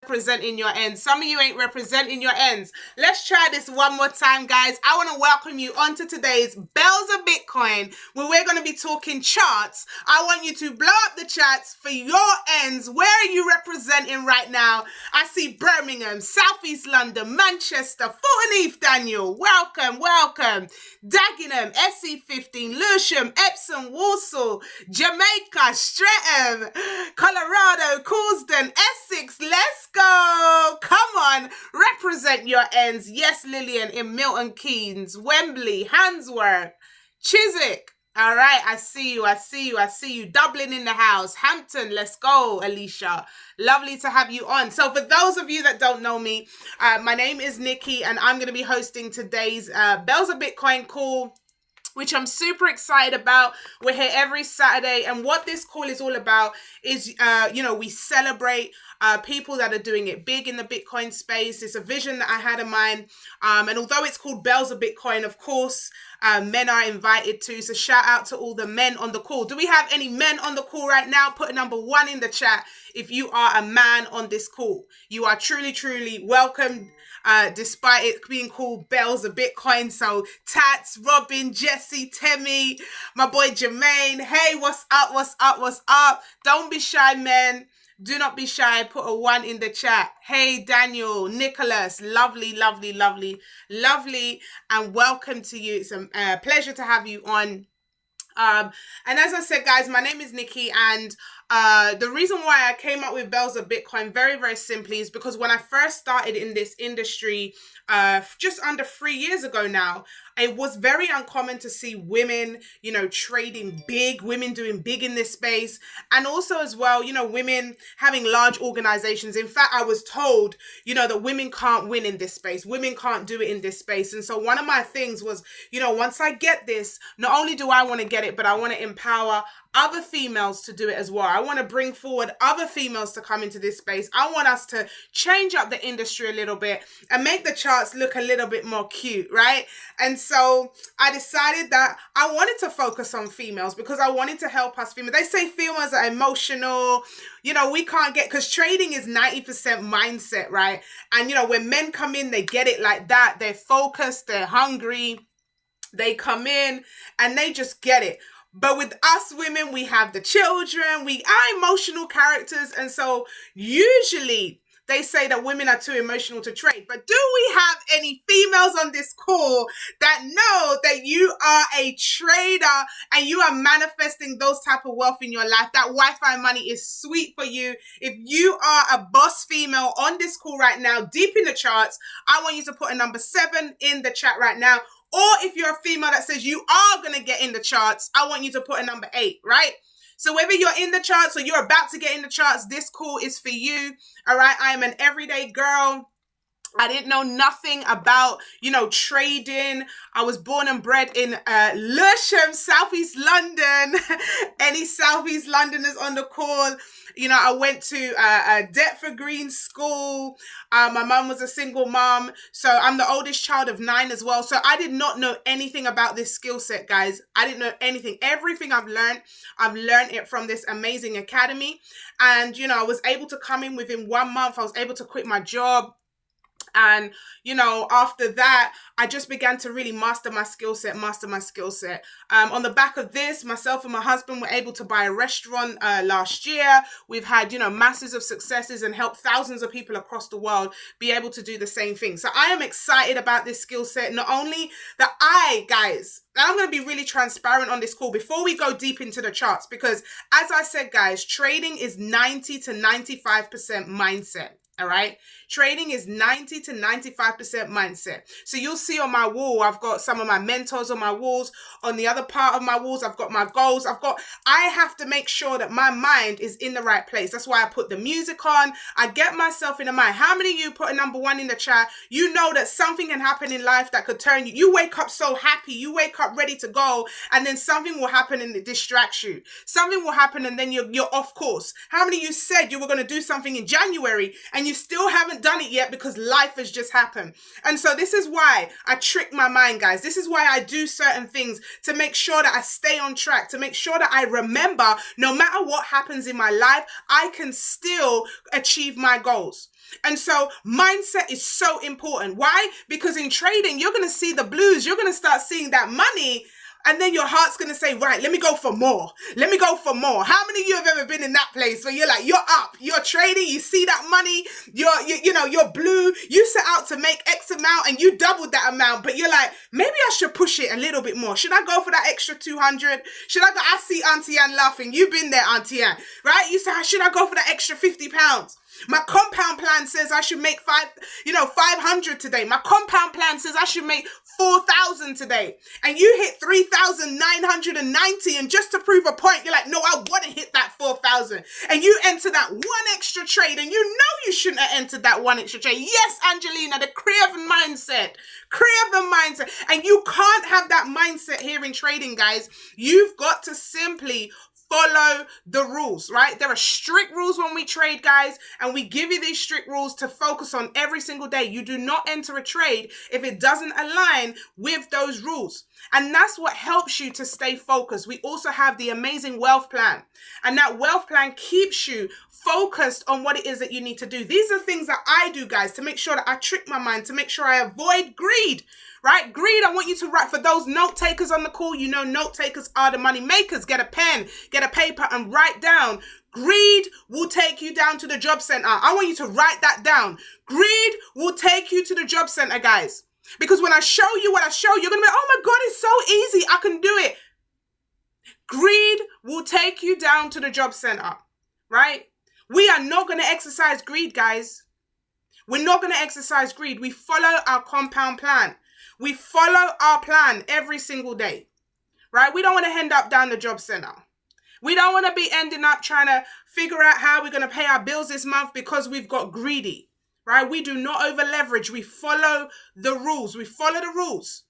representing your ends. Some of you ain't representing your ends. Let's try this one more time, guys. I want to welcome you onto today's Bells of Bitcoin, where we're going to be talking charts. I want you to blow up the charts for your ends. Where are you representing right now? I see Birmingham, Southeast London, Manchester, Fulton Heath, Daniel. Welcome, welcome. Dagenham, SE15, Lewisham, Epsom, Walsall, Jamaica, Streatham, Colorado, Coulsdon, Essex. Let's go. Come on. Represent your ends. Yes, Lillian in Milton Keynes, Wembley, Handsworth, Chiswick. All right. I see you. I see you. I see you. Dublin in the house. Hampton. Let's go, Alicia. Lovely to have you on. So for those of you that don't know me, my name is Nikki and I'm going to be hosting today's Bells of Bitcoin call, which I'm super excited about. We're here every Saturday. And what this call is all about is, we celebrate people that are doing it big in the Bitcoin space. It's a vision that I had in mind. And although it's called Bells of Bitcoin, of course, men are invited too. So shout out to all the men on the call. Do we have any men on the call right now? Put a number 1 in the chat if you are a man on this call. You are truly, truly welcome. Despite it being called Bells of Bitcoin. So Tats, Robin, Jesse, Temmie, my boy Jermaine. Hey, what's up? What's up? What's up? Don't be shy, men. Do not be shy. Put a 1 in the chat. Hey, Daniel, Nicholas. Lovely, lovely, lovely, lovely. And welcome to you. It's a pleasure to have you on. And as I said, guys, my name is Nikki, and the reason why I came up with Bells of Bitcoin very, very simply is because when I first started in this industry just under 3 years ago now, it was very uncommon to see women, trading big, women doing big in this space. And also as well, women having large organizations. In fact, I was told, that women can't win in this space. Women can't do it in this space. And so one of my things was, once I get this, not only do I want to get it, but I want to empower other females to do it as well. I want to bring forward other females to come into this space. I want us to change up the industry a little bit and make the charts look a little bit more cute, right? And so I decided that I wanted to focus on females because I wanted to help us females. They say females are emotional, we can't get, because trading is 90% mindset, right? And, when men come in, they get it like that. They're focused, they're hungry, they come in and they just get it. But with us women, we have the children, we are emotional characters. And so usually they say that women are too emotional to trade. But do we have any females on this call that know that you are a trader and you are manifesting those type of wealth in your life? That Wi-Fi money is sweet for you. If you are a boss female on this call right now, deep in the charts, I want you to put a number 7 in the chat right now. Or if you're a female that says you are going to get in the charts, I want you to put a number 8, right? So whether you're in the charts or you're about to get in the charts, this call is for you, all right? I am an everyday girl. I didn't know nothing about, trading. I was born and bred in Lewisham, Southeast London. Any Southeast Londoners on the call? I went to Deptford Green School. My mum was a single mom. So I'm the oldest child of 9 as well. So I did not know anything about this skill set, guys. I didn't know anything. Everything I've learned it from this amazing academy. And, I was able to come in within 1 month. I was able to quit my job. And, after that, I just began to really master my skill set. On the back of this, myself and my husband were able to buy a restaurant last year. We've had, masses of successes and helped thousands of people across the world be able to do the same thing. So I am excited about this skill set. Not only that guys, I'm going to be really transparent on this call before we go deep into the charts, because as I said, guys, trading is 90 to 95% mindset. All right. Trading is 90 to 95% mindset. So you'll see on my wall, I've got some of my mentors on my walls. On the other part of my walls, I've got my goals. I have to make sure that my mind is in the right place. That's why I put the music on. I get myself in the mind. How many of you put a number 1 in the chat? You know that something can happen in life that could turn you. You wake up so happy. You wake up ready to go. And then something will happen and it distracts you. Something will happen and then you're off course. How many of you said you were going to do something in January and and you still haven't done it yet because life has just happened. And so this is why I trick my mind, guys. This is why I do certain things to make sure that I stay on track, to make sure that I remember no matter what happens in my life, I can still achieve my goals. And so mindset is so important. Why? Because in trading, you're going to see the blues. You're going to start seeing that money. And then your heart's going to say, right, let me go for more. Let me go for more. How many of you have ever been in that place where you're like, you're up, you're trading, you see that money, you're blue, you set out to make X amount and you doubled that amount, but you're like, maybe I should push it a little bit more. Should I go for that extra 200? Should I go? I see Auntie Ann laughing. You've been there, Auntie Ann, right? You say, should I go for that extra 50 pounds? My compound plan says I should make 500 today. My compound plan says I should make 4,000 today. And you hit 3,990. And just to prove a point, you're like, no, I want to hit that 4,000. And you enter that one extra trade. And you know you shouldn't have entered that one extra trade. Yes, Angelina, the Craven mindset. Craven mindset. And you can't have that mindset here in trading, guys. You've got to simply follow the rules, right? There are strict rules when we trade, guys, and we give you these strict rules to focus on every single day. You do not enter a trade if it doesn't align with those rules. And that's what helps you to stay focused. We also have the amazing wealth plan, and that wealth plan keeps you focused on what it is that you need to do. These are things that I do, guys, to make sure that I trick my mind, to make sure I avoid greed. Right? Greed, I want you to write. For those note takers on the call, you know note takers are the money makers. Get a pen, get a paper, and write down. Greed will take you down to the job center. I want you to write that down. Greed will take you to the job center, guys. Because when I show you what I show, you're going to be, oh my God, it's so easy. I can do it. Greed will take you down to the job center, right? We are not going to exercise greed, guys. We're not going to exercise greed. We follow our compound plan. We follow our plan every single day, right? We don't want to end up down the job center. We don't want to be ending up trying to figure out how we're going to pay our bills this month because we've got greedy, right? We do not over leverage. We follow the rules. We follow the rules,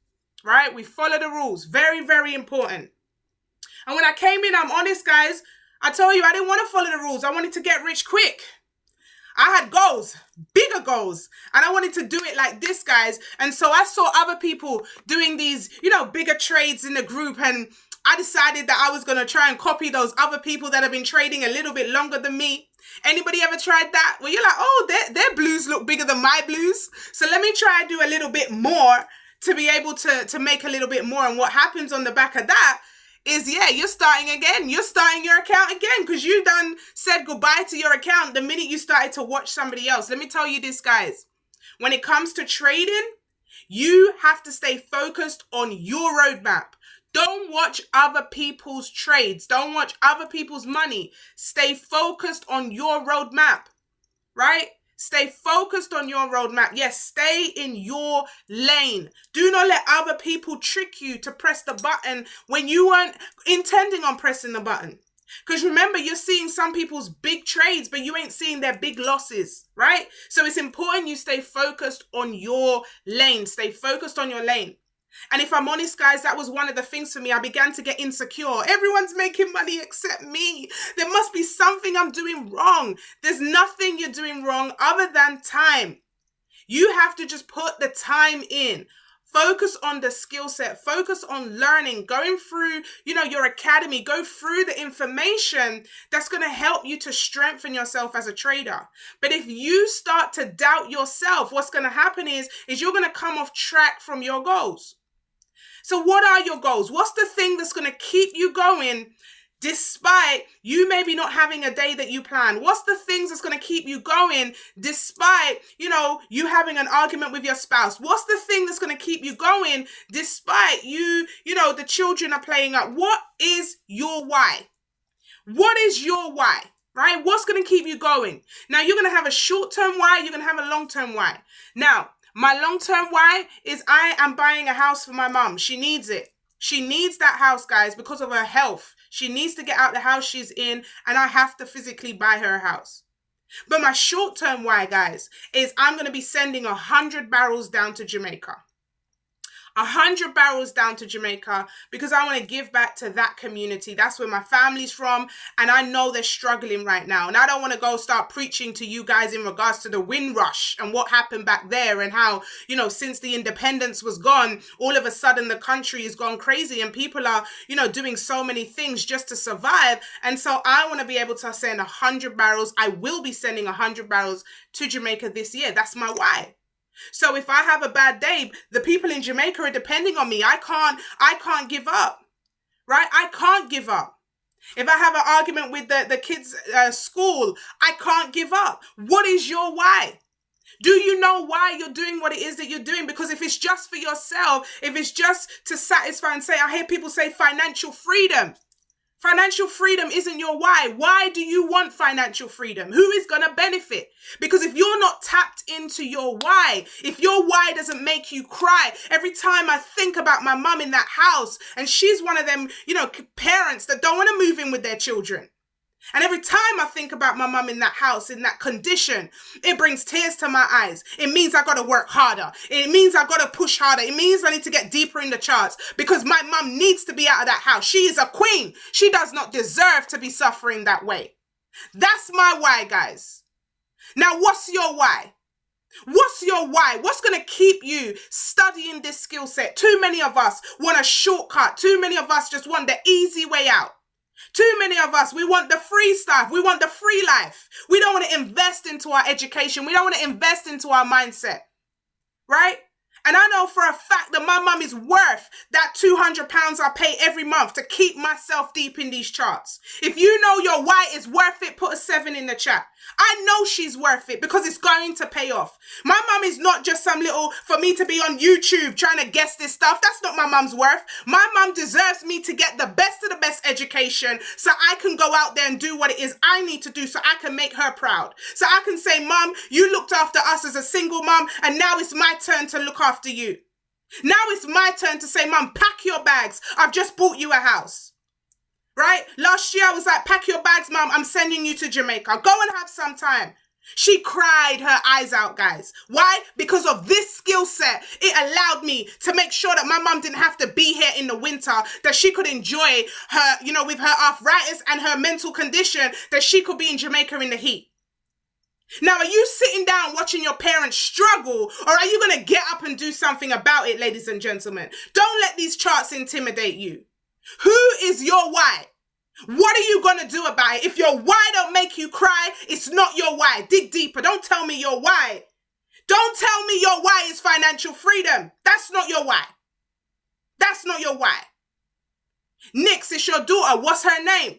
right? We follow the rules. Very, very important. And when I came in, I'm honest, guys, I told you I didn't want to follow the rules. I wanted to get rich quick. I had goals, bigger goals, and I wanted to do it like this, guys. And so I saw other people doing these, bigger trades in the group, and I decided that I was going to try and copy those other people that have been trading a little bit longer than me. Anybody ever tried that? Well, you're like, oh, their blues look bigger than my blues. So let me try and do a little bit more to be able to make a little bit more. And what happens on the back of that is, you're starting again. You're starting your account again because you done said goodbye to your account the minute you started to watch somebody else. Let me tell you this, guys. When it comes to trading, you have to stay focused on your roadmap. Don't watch other people's trades. Don't watch other people's money. Stay focused on your roadmap, right? Stay focused on your roadmap. Yes, stay in your lane. Do not let other people trick you to press the button when you weren't intending on pressing the button. Because remember, you're seeing some people's big trades, but you ain't seeing their big losses, right? So it's important you stay focused on your lane. Stay focused on your lane. And if I'm honest, guys, that was one of the things for me. I began to get insecure. Everyone's making money except me. There must be something I'm doing wrong. There's nothing you're doing wrong other than time. You have to just put the time in. Focus on the skill set. Focus on learning, going through, your academy. Go through the information that's going to help you to strengthen yourself as a trader. But if you start to doubt yourself, what's going to happen is you're going to come off track from your goals. So what are your goals? What's the thing that's going to keep you going despite you maybe not having a day that you plan? What's the things that's going to keep you going despite, you having an argument with your spouse? What's the thing that's going to keep you going despite the children are playing up? What is your why? What is your why? Right? What's going to keep you going? Now, you're going to have a short-term why. You're going to have a long-term why. Now, my long-term why is I am buying a house for my mom. She needs it. She needs that house, guys, because of her health. She needs to get out the house she's in, and I have to physically buy her a house. But my short-term why, guys, is I'm going to be sending 100 barrels down to Jamaica. 100 barrels down to Jamaica because I want to give back to that community. That's where my family's from, and I know they're struggling right now. And I don't want to go start preaching to you guys in regards to the Windrush and what happened back there and how, since the independence was gone, all of a sudden the country has gone crazy and people are, doing so many things just to survive. And so I want to be able to send 100 barrels. I will be sending 100 barrels to Jamaica this year. That's my why. So if I have a bad day, the people in Jamaica are depending on me. I can't give up, right? I can't give up. If I have an argument with the kids' school, I can't give up. What is your why? Do you know why you're doing what it is that you're doing? Because if it's just for yourself, if it's just to satisfy and say, I hear people say financial freedom. Financial freedom isn't your why. Why do you want financial freedom? Who is going to benefit? Because if you're not tapped into your why, if your why doesn't make you cry, every time I think about my mum in that house, and she's one of them, parents that don't want to move in with their children. And every time I think about my mum in that house, in that condition, it brings tears to my eyes. It means I got to work harder. It means I got to push harder. It means I need to get deeper in the charts because my mum needs to be out of that house. She is a queen. She does not deserve to be suffering that way. That's my why, guys. Now, what's your why? What's your why? What's going to keep you studying this skill set? Too many of us want a shortcut. Too many of us just want the easy way out. Too many of us, we want the free stuff. We want the free life. We don't want to invest into our education. We don't want to invest into our mindset, right? And I know for a fact that my mum is worth that £200 I pay every month to keep myself deep in these charts. If you know your why is worth it, put a 7 in the chat. I know she's worth it because it's going to pay off. My mum is not just some little, for me to be on YouTube trying to guess this stuff. That's not my mum's worth. My mum deserves me to get the best of the best education so I can go out there and do what it is I need to do so I can make her proud. So I can say, Mum, you looked after us as a single mum and now it's my turn to look after you. Now it's my turn to say, Mum, pack your bags. I've just bought you a house. Right? Last year I was like, pack your bags, Mum. I'm sending you to Jamaica. Go and have some time. She cried her eyes out, guys. Why? Because of this skill set. It allowed me to make sure that my mum didn't have to be here in the winter, that she could enjoy her, with her arthritis and her mental condition, that she could be in Jamaica in the heat. Now, are you sitting down watching your parents struggle, or are you going to get up and do something about it, ladies and gentlemen? Don't let these charts intimidate you. Who is your why? What are you going to do about it? If your why don't make you cry, it's not your why. Dig deeper. Don't tell me your why. Don't tell me your why is financial freedom. That's not your why. That's not your why. Nix, it's your daughter. What's her name?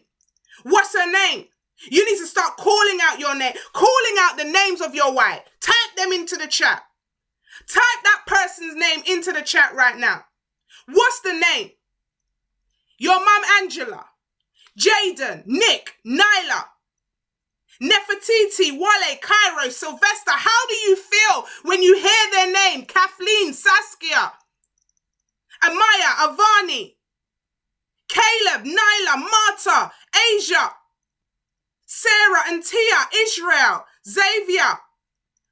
What's her name? You need to start calling out your name, calling out the names of your why. Type them into the chat. Type that person's name into the chat right now. What's the name? Your mum, Angela, Jaden, Nick, Nyla, Nefertiti, Wale, Cairo, Sylvester. How do you feel when you hear their name? Kathleen, Saskia, Amaya, Avani, Caleb, Nyla, Marta, Asia, Sarah and Tia, Israel, Xavier,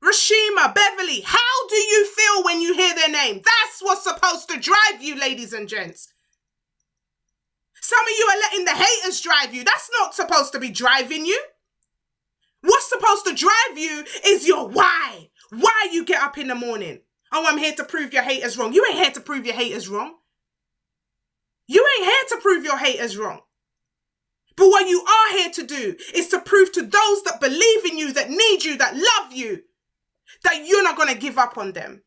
Rashima, Beverly. How do you feel when you hear their name? That's what's supposed to drive you, ladies and gents. Some of you are letting the haters drive you. That's not supposed to be driving you. What's supposed to drive you is your why. Why you get up in the morning. Oh, I'm here to prove your haters wrong. You ain't here to prove your haters wrong. You ain't here to prove your haters wrong. But what you are here to do is to prove to those that believe in you, that need you, that love you, that you're not going to give up on them.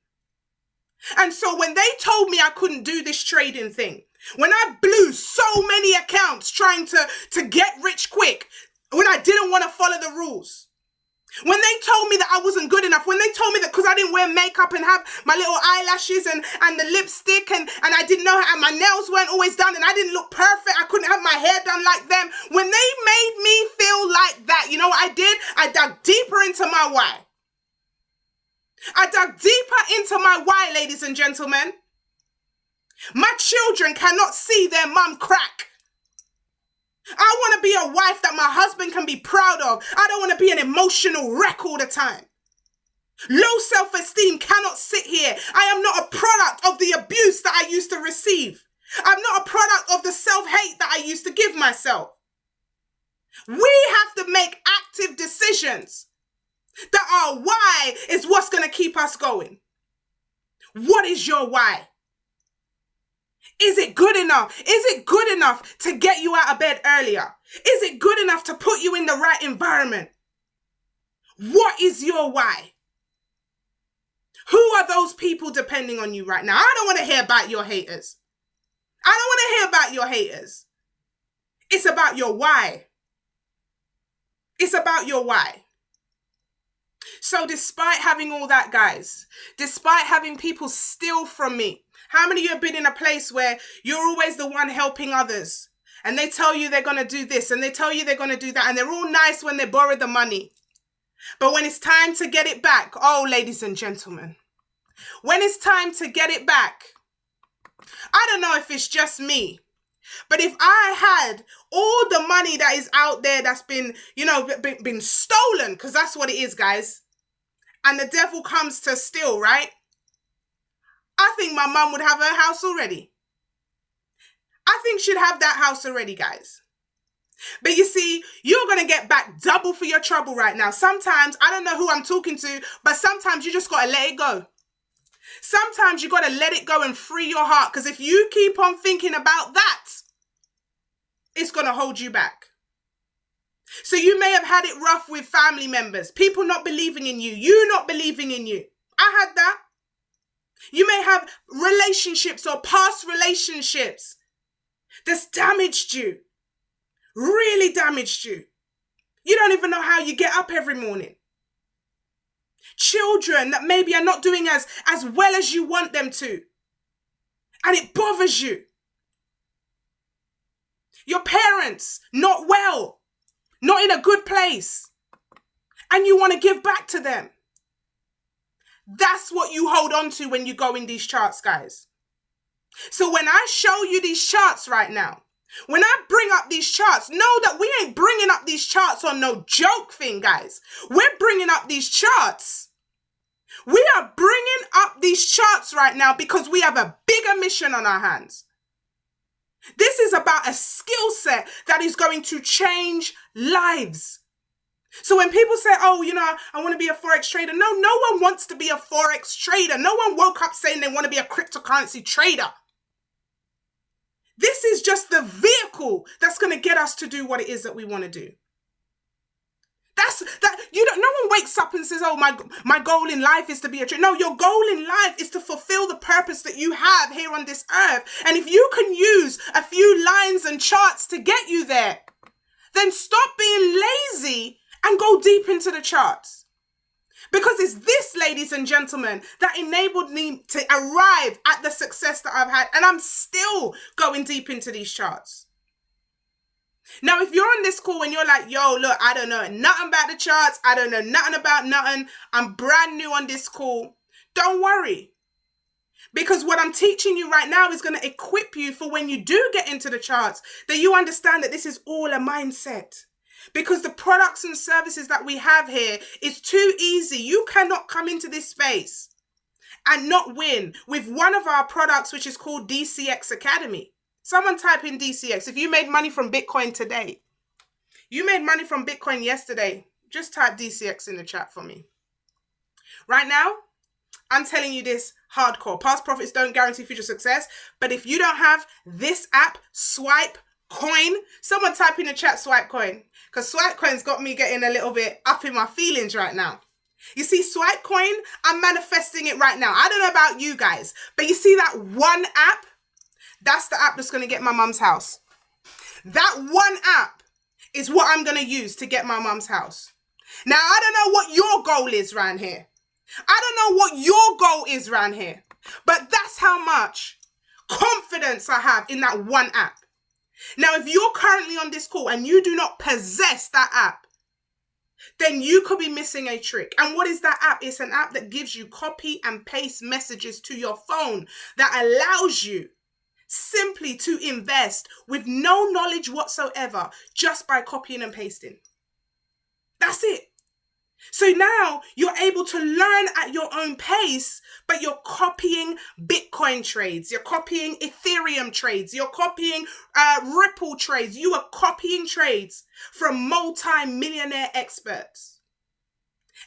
And so when they told me I couldn't do this trading thing, when I blew so many accounts trying to get rich quick, when I didn't want to follow the rules, when they told me that I wasn't good enough, when they told me that because I didn't wear makeup and have my little eyelashes and the lipstick and I didn't know how, and my nails weren't always done and I didn't look perfect, I couldn't have my hair done like them, when they made me feel like that, you know what I did? I dug deeper into my why. I dug deeper into my why, ladies and gentlemen. My children cannot see their mum crack. I want to be a wife that my husband can be proud of. I don't want to be an emotional wreck all the time. Low self-esteem cannot sit here. I am not a product of the abuse that I used to receive. I'm not a product of the self-hate that I used to give myself. We have to make active decisions that our why is what's going to keep us going. What is your why? Is it good enough? Is it good enough to get you out of bed earlier? Is it good enough to put you in the right environment? What is your why? Who are those people depending on you right now? I don't want to hear about your haters. I don't want to hear about your haters. It's about your why. It's about your why. So despite having all that, guys, despite having people steal from me, how many of you have been in a place where you're always the one helping others and they tell you they're going to do this and they tell you they're going to do that and they're all nice when they borrow the money. But when it's time to get it back, oh, ladies and gentlemen, when it's time to get it back, I don't know if it's just me, but if I had all the money that is out there that's been, been stolen, because that's what it is, guys, and the devil comes to steal, right? I think my mum would have her house already. I think she'd have that house already, guys. But you see, you're going to get back double for your trouble right now. Sometimes, I don't know who I'm talking to, but sometimes you just got to let it go. Sometimes you got to let it go and free your heart. Because if you keep on thinking about that, it's going to hold you back. So you may have had it rough with family members, people not believing in you, you not believing in you. I had that. You may have relationships or past relationships that's damaged you, really damaged you. You don't even know how you get up every morning. Children that maybe are not doing as well as you want them to. And it bothers you. Your parents, not well, not in a good place. And you want to give back to them. That's what you hold on to when you go in these charts, guys. So when I show you these charts right now, when I bring up these charts, know that we ain't bringing up these charts on no joke thing, guys. We're bringing up these charts. We are bringing up these charts right now because we have a bigger mission on our hands. This is about a skill set that is going to change lives. So when people say, oh, I want to be a Forex trader. No one wants to be a Forex trader. No one woke up saying they want to be a cryptocurrency trader. This is just the vehicle that's going to get us to do what it is that we want to do. No one wakes up and says, oh, my goal in life is to be a trader. No, your goal in life is to fulfill the purpose that you have here on this earth. And if you can use a few lines and charts to get you there, then stop being lazy and go deep into the charts. Because it's this, ladies and gentlemen, that enabled me to arrive at the success that I've had. And I'm still going deep into these charts. Now, if you're on this call and you're like, yo, look, I don't know nothing about the charts. I don't know nothing about nothing. I'm brand new on this call. Don't worry. Because what I'm teaching you right now is going to equip you for when you do get into the charts, that you understand that this is all a mindset. Because the products and services that we have here is too easy. You cannot come into this space and not win with one of our products, which is called DCX Academy. Someone type in DCX. If you made money from Bitcoin today, you made money from Bitcoin yesterday, just type DCX in the chat for me. Right now, I'm telling you this hardcore. Past profits don't guarantee future success. But if you don't have this app, Swipe Coin, someone type in the chat Swipe Coin. Because Swipe Coin's got me getting a little bit up in my feelings right now. You see, Swipe Coin, I'm manifesting it right now. I don't know about you guys, but you see that one app? That's the app that's going to get my mum's house. That one app is what I'm going to use to get my mum's house. Now, I don't know what your goal is around here. I don't know what your goal is around here. But that's how much confidence I have in that one app. Now, if you're currently on this call and you do not possess that app, then you could be missing a trick. And what is that app? It's an app that gives you copy and paste messages to your phone that allows you simply to invest with no knowledge whatsoever, just by copying and pasting. That's it. So now you're able to learn at your own pace, but you're copying Bitcoin trades, you're copying Ethereum trades, you're copying Ripple trades. You are copying trades from multi-millionaire experts.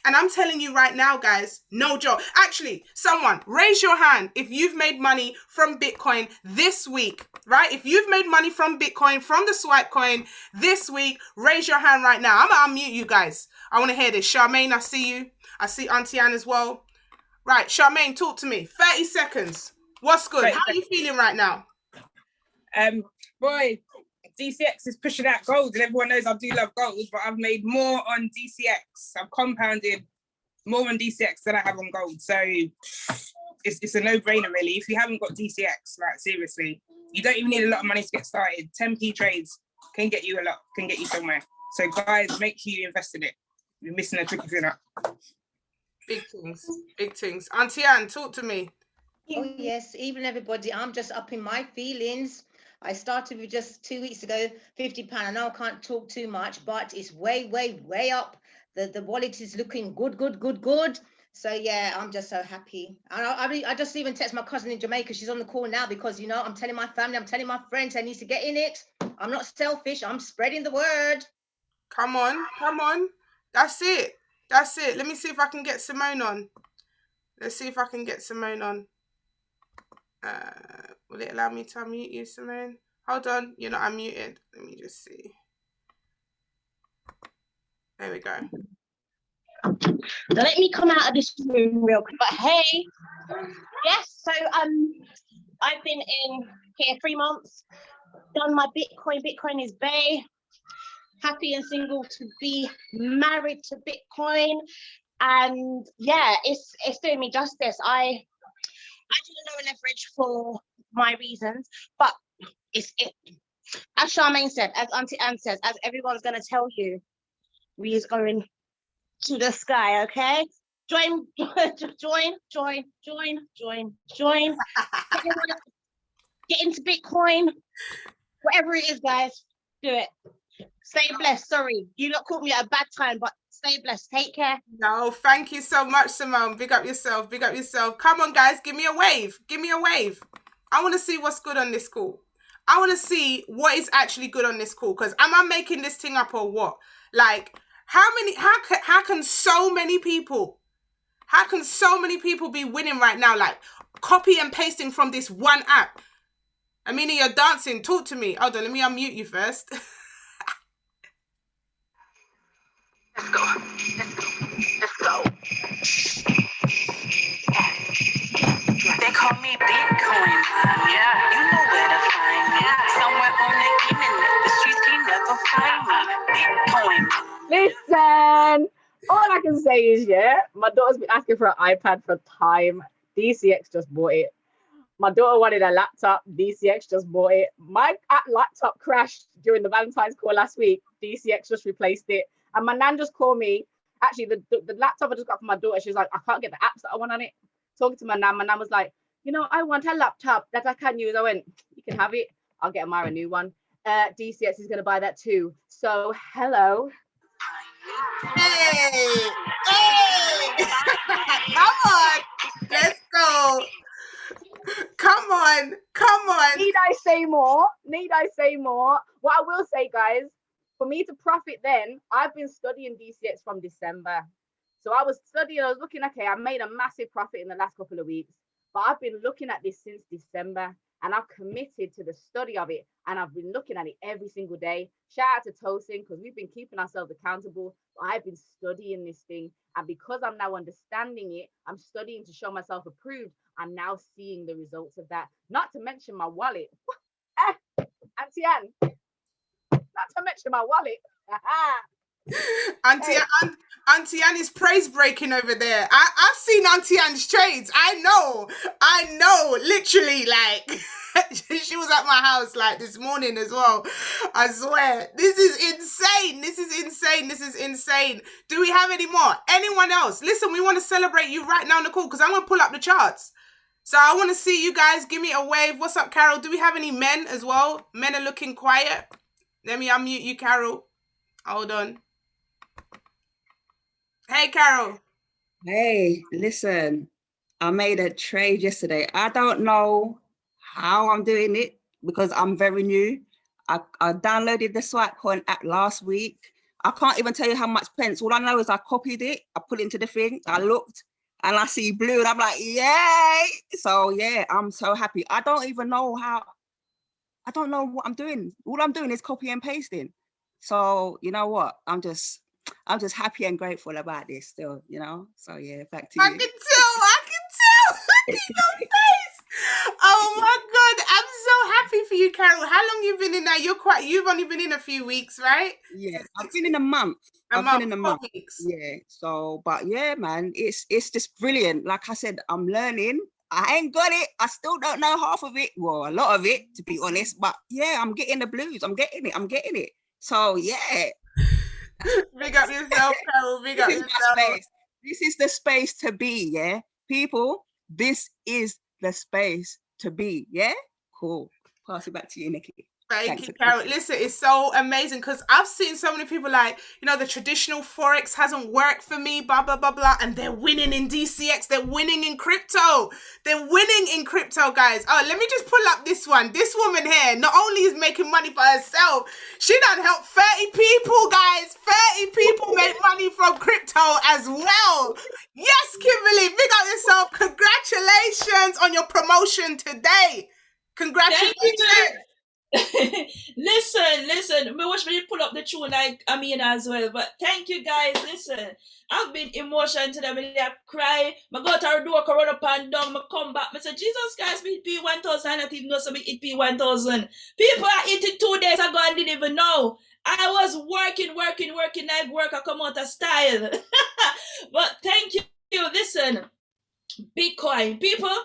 And I'm telling you right now, guys, no joke. Actually, someone raise your hand if you've made money from Bitcoin this week, right? If you've made money from Bitcoin, from the swipe coin this week, raise your hand right now. I'm going to unmute you guys. I want to hear this. Charmaine, I see you. I see Auntie Anne as well. Right, Charmaine, talk to me. 30 seconds. What's good? How are you feeling right now? Boy, DCX is pushing out gold, and everyone knows I do love gold, but I've made more on DCX. I've compounded more on DCX than I have on gold. So it's a no-brainer, really. If you haven't got DCX, like seriously, you don't even need a lot of money to get started. 10p trades can get you a lot, can get you somewhere. So guys, make sure you invest in it. You're missing a trick if you're not. Big things, big things. Auntie Anne, talk to me. Oh yes, even everybody, I'm just up in my feelings. I started with just 2 weeks ago, £50. I know I can't talk too much, but it's way, way, way up. The wallet is looking good. So yeah, I'm just so happy. I just even text my cousin in Jamaica. She's on the call now because, you know, I'm telling my family, I'm telling my friends, I need to get in it. I'm not selfish. I'm spreading the word. Come on, come on. That's it. That's it. Let me see if I can get Simone on. Let's see if I can get Simone on. Will it allow me to unmute you, Simone? Hold on, you're not unmuted. Let me just see. There we go. So let me come out of this room real quick. But hey, yes, so I've been in here 3 months, done my Bitcoin. Bitcoin is bae. Happy and single to be married to Bitcoin. And yeah, it's doing me justice. I do lower leverage for my reasons, but it's as Charmaine said, as Auntie Anne says, as everyone's gonna tell you, we is going to the sky, okay? Join. Get into Bitcoin, whatever it is, guys, do it. Stay blessed. Sorry, you lot caught me at a bad time, but stay blessed. Take care. No, thank you so much, Simone. Big up yourself. Big up yourself. Come on, guys. Give me a wave. Give me a wave. I want to see what's good on this call. I want to see what is actually good on this call. Because am I making this thing up or what? Like, how can so many people be winning right now? Like, copy and pasting from this one app. I mean, you're dancing. Talk to me. Hold on. Let me unmute you first. Let's go. They call me Bitcoin. Yeah, you know where to find me. Somewhere on the internet, the streets can never find me. Bitcoin. Listen, all I can say is, yeah, my daughter's been asking for an iPad for time. DCX just bought it. My daughter wanted a laptop. DCX just bought it. My laptop crashed during the Valentine's call last week. DCX just replaced it. And my nan just called me. Actually, the laptop I just got from my daughter, she's like, I can't get the apps that I want on it. Talking to my nan was like, you know, I want a laptop that I can use. I went, you can have it. I'll get Amara a new one. DCX is going to buy that too. So, hello. Hey! Come on. Let's go. Come on. Need I say more? What I will say, guys, for me to profit then, I've been studying DCX from December. So I was looking, okay, I made a massive profit in the last couple of weeks, but I've been looking at this since December and I've committed to the study of it and I've been looking at it every single day. Shout out to Tosin because we've been keeping ourselves accountable. I've been studying this thing and because I'm now understanding it, I'm studying to show myself approved. I'm now seeing the results of that. Not to mention my wallet. Auntie Anne. Not to mention my wallet. Auntie Anne is praise breaking over there. I've seen Auntie Anne's trades. I know, literally, like she was at my house like this morning as well. I swear. This is insane. Do we have any more? Anyone else? Listen, we want to celebrate you right now on the call because I'm going to pull up the charts. So I want to see you guys. Give me a wave. What's up, Carol? Do we have any men as well? Men are looking quiet. Let me unmute you, Carol. Hold on. Hey, Carol. Hey, listen, I made a trade yesterday. I don't know how I'm doing it because I'm very new. I downloaded the Swipe Coin app last week. I can't even tell you how much pence. All I know is I copied it, I put it into the thing, I looked, and I see blue, and I'm like, yay! So yeah, I'm so happy. I don't know what I'm doing. All I'm doing is copy and pasting. So you know what? I'm just happy and grateful about this still, you know? So yeah, back to I you. can tell. I can tell. Look at your face. Oh my God. I'm so happy for you, Carol. How long you been in there? You've only been in a few weeks, right? Yeah, So I've 6 been in weeks. a month. A I've been month, in a 4 month. weeks. Yeah. So, but yeah, man, it's just brilliant. Like I said, I'm learning. I ain't got it. I still don't know half of it. Well, a lot of it, to be honest. But yeah, I'm getting the blues. I'm getting it. I'm getting it. So yeah, Big up yourself, Carol. Big this up is my yourself. space. This is the space to be. Yeah, people. This is the space to be. Yeah. Cool. Pass it back to you, Nikki. Thank Thanks you, for the Carol. question. Listen, it's so amazing because I've seen so many people like, the traditional Forex hasn't worked for me, blah, blah, blah, blah. And they're winning in DCX. They're winning in crypto. They're winning in crypto, guys. Oh, let me just pull up this one. This woman here not only is making money for herself, she done helped 30 people, guys. 30 people make money from crypto as well. Yes, Kimberly, big up yourself. Congratulations on your promotion today. Congratulations. Listen. Me wish me did pull up the tune like Amina as well. But thank you guys. Listen, I've been emotional today. Me I cry. Me go to our door, run up and down. Me come back. Me say Jesus Christ, me hit P1000. I not even know so me hit P1000. People are eating 2 days ago and didn't even know. I was working. Like work. I come out of style. But thank you. Listen, Bitcoin people.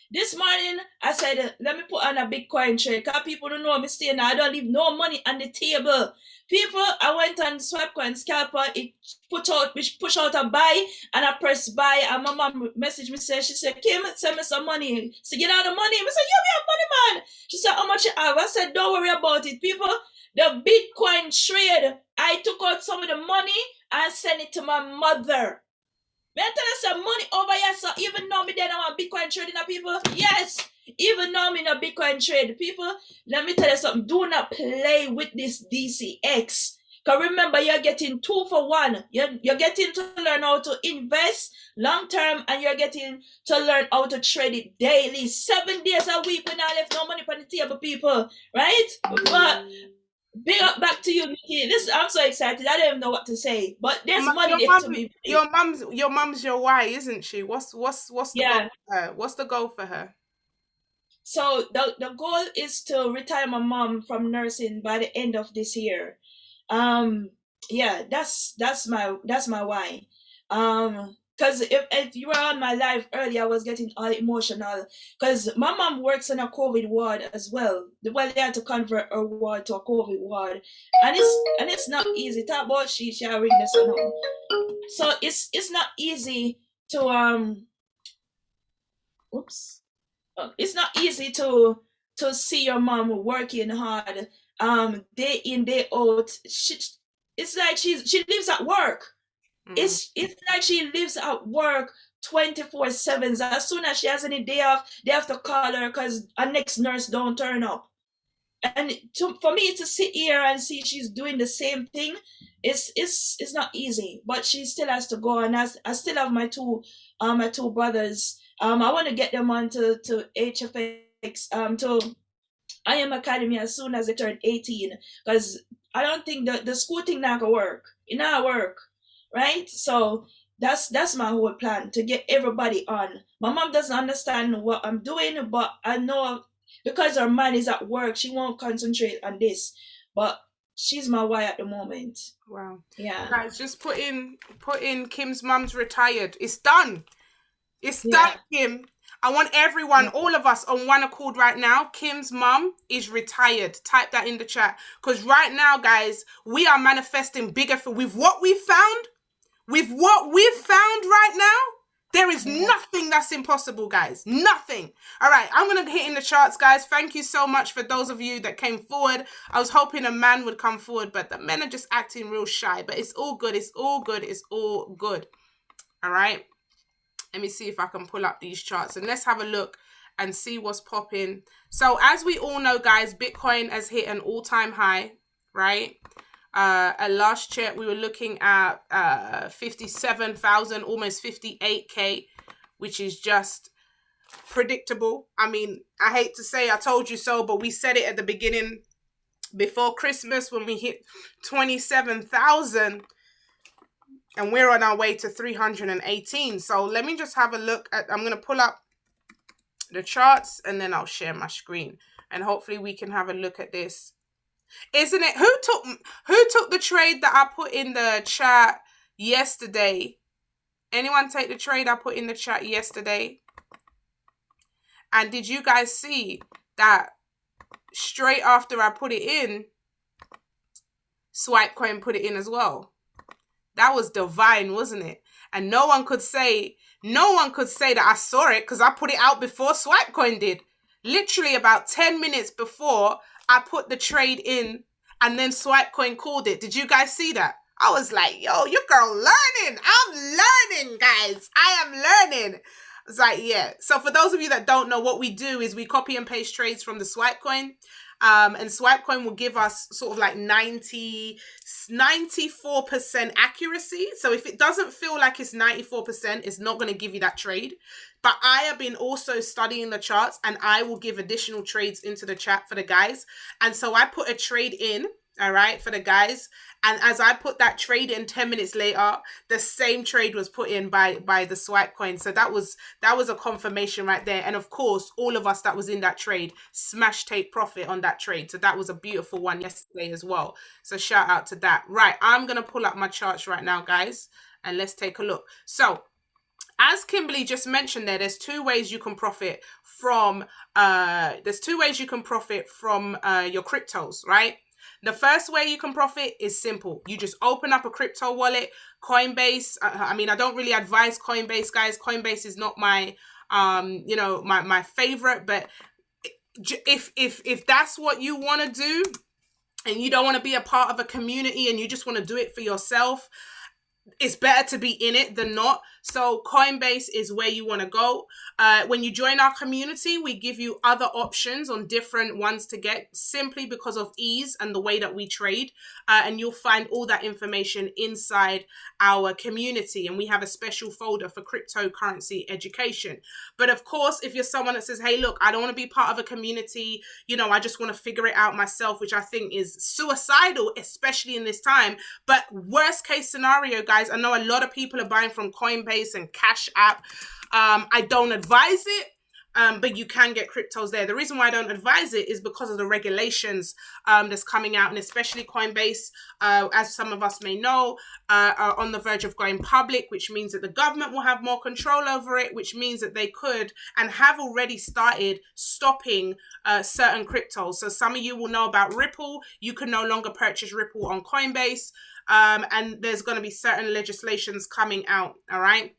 This morning, I said, let me put on a Bitcoin trade. Because people don't know me staying now. I don't leave no money on the table. People, I went on Swipecoin Scalper. It push out a buy, and I press buy. And my mom messaged me, she said, Kim, send me some money. So get out the money. I said, yeah, we have money, man. She said, how much you have? I said, don't worry about it. People, the Bitcoin trade, I took out some of the money and sent it to my mother. May I tell you some money over here, so even though me then I want Bitcoin trading people, yes, even though me no Bitcoin trade people, let me tell you something, do not play with this DCX. Because remember, you're getting 2 for 1. You're getting to learn how to invest long term, and you're getting to learn how to trade it daily. 7 days a week when I left no money on the table, people, right? But big up back to you, Nikki. I'm so excited. I don't even know what to say. But there's money there to be made. Your mum's your why, isn't she? What's the goal for her? What's the goal for her? So the goal is to retire my mom from nursing by the end of this year. Yeah, that's my why. Because if you were on my live earlier, I was getting all emotional. Because my mom works in a COVID ward as well. Well, they had to convert her ward to a COVID ward, and it's not easy. Talk about she ring this one home. So it's not easy to oops. It's not easy to see your mom working hard, day in day out. It's like she lives at work. It's like she lives at work 24/7. As soon as she has any day off, they have to call her because her next nurse don't turn up. And for me to sit here and see she's doing the same thing, it's not easy. But she still has to go, and I still have my two brothers. I want to get them on to HFX to I Am Academy as soon as they turn 18, because I don't think the school thing not gonna work. It not work, right? So that's my whole plan, to get everybody on. My mom doesn't understand what I'm doing, but I know because her mind is at work, she won't concentrate on this. But she's my why at the moment. Wow. Yeah. Guys, just put in Kim's mum's retired. It's done. It's done, Kim. I want everyone, all of us, on one accord right now. Kim's mum is retired. Type that in the chat. Because right now, guys, we are manifesting bigger with what we found. With what we've found right now, there is nothing that's impossible, guys. Nothing. All right, I'm going to hit in the charts, guys. Thank you so much for those of you that came forward. I was hoping a man would come forward, but the men are just acting real shy. But it's all good. It's all good. It's all good. All right. Let me see if I can pull up these charts and let's have a look and see what's popping. So as we all know, guys, Bitcoin has hit an all-time high, right? At last check, we were looking at 57,000, almost 58K, which is just predictable. I mean, I hate to say I told you so, but we said it at the beginning before Christmas when we hit 27,000 and we're on our way to 318. So let me just have a look at, I'm going to pull up the charts and then I'll share my screen and hopefully we can have a look at this. Isn't it? Who took the trade that I put in the chat yesterday? Anyone take the trade I put in the chat yesterday? And did you guys see that straight after I put it in, Swipecoin put it in as well? That was divine, wasn't it? And no one could say that I saw it because I put it out before Swipecoin did. Literally about 10 minutes before I put the trade in and then Swipecoin called it. Did you guys see that? I was like, yo, your girl learning. I'm learning, guys. I am learning. I was like, yeah. So for those of you that don't know, what we do is we copy and paste trades from the Swipecoin. And Swipecoin will give us sort of like 94% accuracy. So if it doesn't feel like it's 94%, it's not going to give you that trade. But I have been also studying the charts and I will give additional trades into the chat for the guys. And so I put a trade in, all right, for the guys. And as I put that trade in 10 minutes later, the same trade was put in by the Swipecoin. So that was a confirmation right there. And of course, all of us that was in that trade smashed take profit on that trade. So that was a beautiful one yesterday as well. So shout out to that. Right, I'm going to pull up my charts right now, guys, and let's take a look. So as Kimberly just mentioned there's two ways you can profit from your cryptos, right? The first way you can profit is simple. You just open up a crypto wallet. Coinbase, I mean, I don't really advise Coinbase, guys. Coinbase is not my, my favorite. But if that's what you want to do and you don't want to be a part of a community and you just want to do it for yourself, it's better to be in it than not. So Coinbase is where you want to go. When you join our community, we give you other options on different ones to get simply because of ease and the way that we trade. And you'll find all that information inside our community. And we have a special folder for cryptocurrency education. But of course, if you're someone that says, hey, look, I don't want to be part of a community, I just want to figure it out myself, which I think is suicidal, especially in this time. But worst case scenario, guys, I know a lot of people are buying from Coinbase and Cash App. I don't advise it, but you can get cryptos there. The reason why I don't advise it is because of the regulations that's coming out, and especially Coinbase, as some of us may know, are on the verge of going public, which means that the government will have more control over it, which means that they could and have already started stopping certain cryptos. So some of you will know about Ripple. You can no longer purchase Ripple on Coinbase. And there's going to be certain legislations coming out. All right.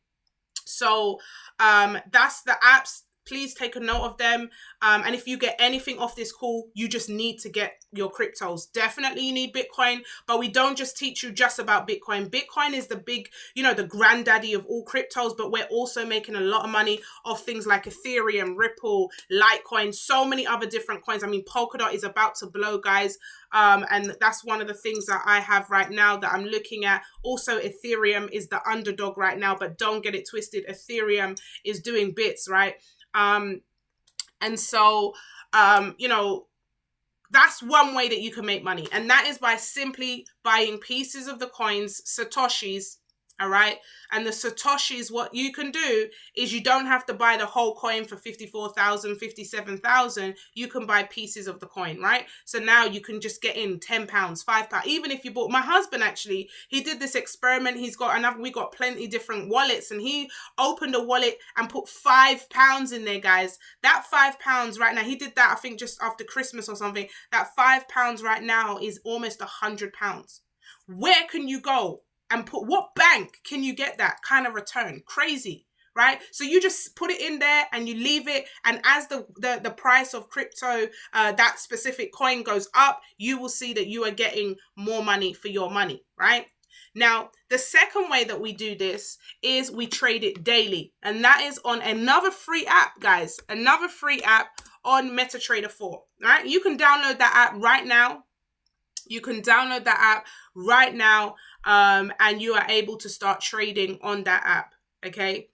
So that's the apps. Please take a note of them. And if you get anything off this call, you just need to get your cryptos. Definitely you need Bitcoin, but we don't just teach you just about Bitcoin. Bitcoin is the big, the granddaddy of all cryptos, but we're also making a lot of money off things like Ethereum, Ripple, Litecoin, so many other different coins. I mean, Polkadot is about to blow, guys. And that's one of the things that I have right now that I'm looking at. Also, Ethereum is the underdog right now, but don't get it twisted. Ethereum is doing bits, right? And so, that's one way that you can make money. And that is by simply buying pieces of the coins, Satoshis. All right. And the Satoshis, what you can do is you don't have to buy the whole coin for 54,000, 57,000. You can buy pieces of the coin, right? So now you can just get in £10, £5. Even if you bought, my husband, actually, he did this experiment. We got plenty different wallets, and he opened a wallet and put £5 in there, guys. That £5 right now, he did that, I think just after Christmas or something. That £5 right now is almost £100. Where can you go and what bank can you get that kind of return? Crazy, right? So you just put it in there and you leave it. And as the price of crypto, that specific coin goes up, you will see that you are getting more money for your money, right? Now, the second way that we do this is we trade it daily. And that is on another free app, guys. Another free app on MetaTrader 4. Right? You can download that app right now. You can download that app right now. And you are able to start trading on that app. Okay.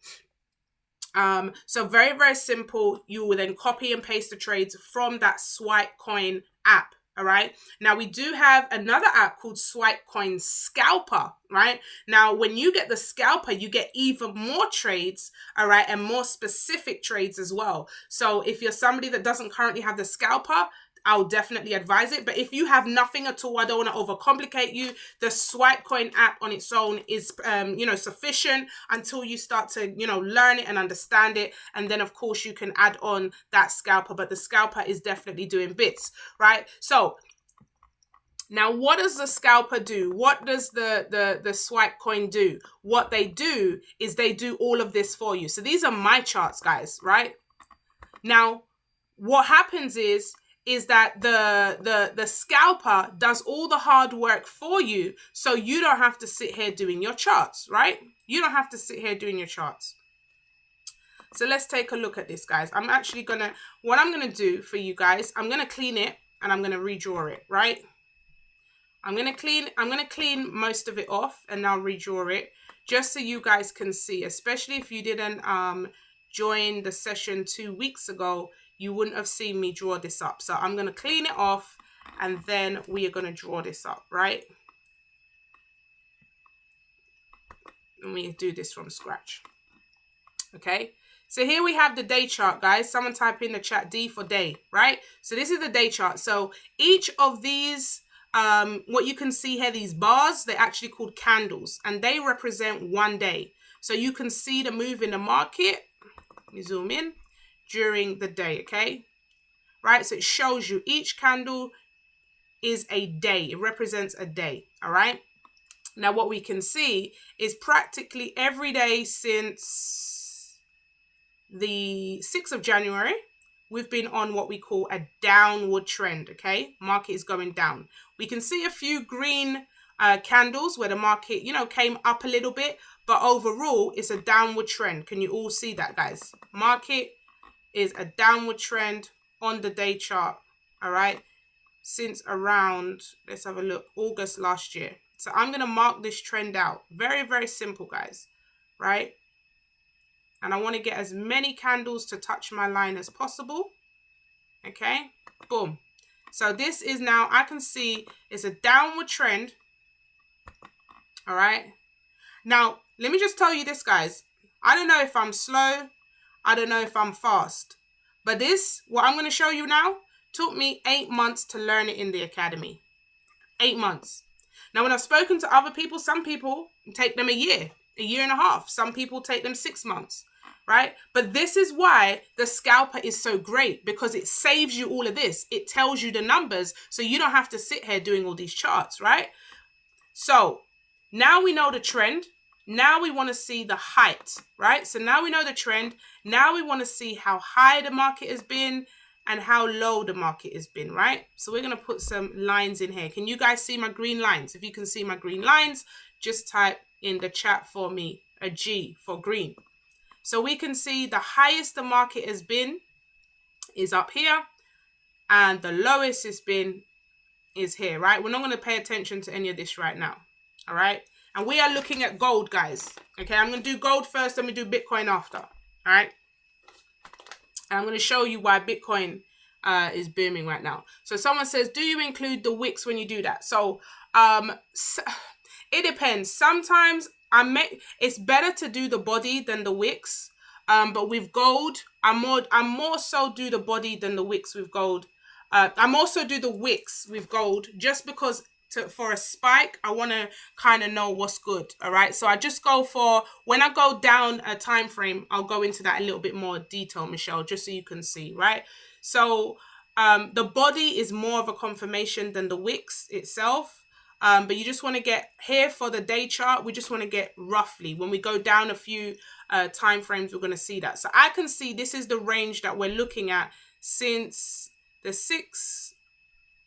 So very, very simple. You will then copy and paste the trades from that Swipe Coin app. All right. Now we do have another app called Swipe Coin Scalper. Right. Now, when you get the Scalper, you get even more trades. All right. And more specific trades as well. So if you're somebody that doesn't currently have the Scalper, I'll definitely advise it. But if you have nothing at all, I don't want to overcomplicate you. The Swipe Coin app on its own is, sufficient until you start to, learn it and understand it. And then, of course, you can add on that Scalper. But the Scalper is definitely doing bits, right? So now, what does the Scalper do? What does the Swipe Coin do? What they do is they do all of this for you. So these are my charts, guys, right? Now, what happens is that the Scalper does all the hard work for you, so you don't have to sit here doing your charts, right? You don't have to sit here doing your charts. So let's take a look at this, guys. What I'm gonna do for you guys, I'm gonna clean it and I'm gonna redraw it, right? I'm gonna clean most of it off and now redraw it, just so you guys can see, especially if you didn't join the session 2 weeks ago, you wouldn't have seen me draw this up. So I'm going to clean it off and then we are going to draw this up, right? Let me do this from scratch. Okay. So here we have the day chart, guys. Someone type in the chat D for day, right? So this is the day chart. So each of these, what you can see here, these bars, they're actually called candles and they represent one day. So you can see the move in the market. Let me zoom in. During the day, okay? Right, so it shows you each candle is a day. It represents a day, all right? Now, what we can see is practically every day since the 6th of January, we've been on what we call a downward trend, okay? Market is going down. We can see a few green candles where the market, came up a little bit, but overall, it's a downward trend. Can you all see that, guys? Market is a downward trend on the day chart, all right, since around, let's have a look, August last year. So I'm going to mark this trend out. Very, very simple, guys, right? And I want to get as many candles to touch my line as possible, okay? Boom. So this is now, I can see it's a downward trend, all right? Now, let me just tell you this, guys. I don't know if I'm slow. I don't know if I'm fast, but what I'm going to show you now, took me 8 months to learn it in the academy. 8 months. Now, when I've spoken to other people, some people take them a year and a half. Some people take them 6 months, right? But this is why the Scalper is so great, because it saves you all of this. It tells you the numbers, so you don't have to sit here doing all these charts, right? So now we know the trend. Now we want to see the height, right? So now we know the trend. Now we want to see how high the market has been and how low the market has been, right? So we're going to put some lines in here. Can you guys see my green lines? If you can see my green lines, just type in the chat for me a G for green. So we can see the highest the market has been is up here and the lowest it's been is here, right? We're not going to pay attention to any of this right now, all right? And we are looking at gold, guys. Okay, I'm going to do gold first, then we do Bitcoin after. All right. And I'm going to show you why Bitcoin is booming right now. So someone says, do you include the wicks when you do that? So it depends. Sometimes it's better to do the body than the wicks. But with gold, I more so do the body than the wicks with gold. I'm also do the wicks with gold just because for a spike, I want to kind of know what's good. All right. So I just go for, when I go down a time frame, I'll go into that a little bit more detail, Michelle, just so you can see. Right. So the body is more of a confirmation than the wicks itself. But you just want to get here for the day chart. We just want to get roughly when we go down a few time frames, we're going to see that. So I can see this is the range that we're looking at since the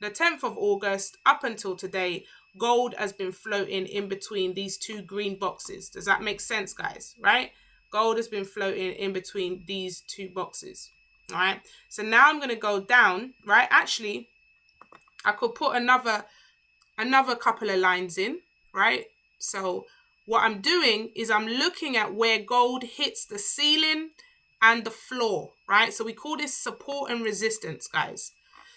10th of August up until today. gold has been floating in between these two green boxes. Does that make sense, guys? Right? Gold has been floating in between these two boxes. All right. So now I'm going to go down, right? Actually, I could put another couple of lines in, right? So what I'm doing is I'm looking at where gold hits the ceiling and the floor, right? So we call this support and resistance, guys.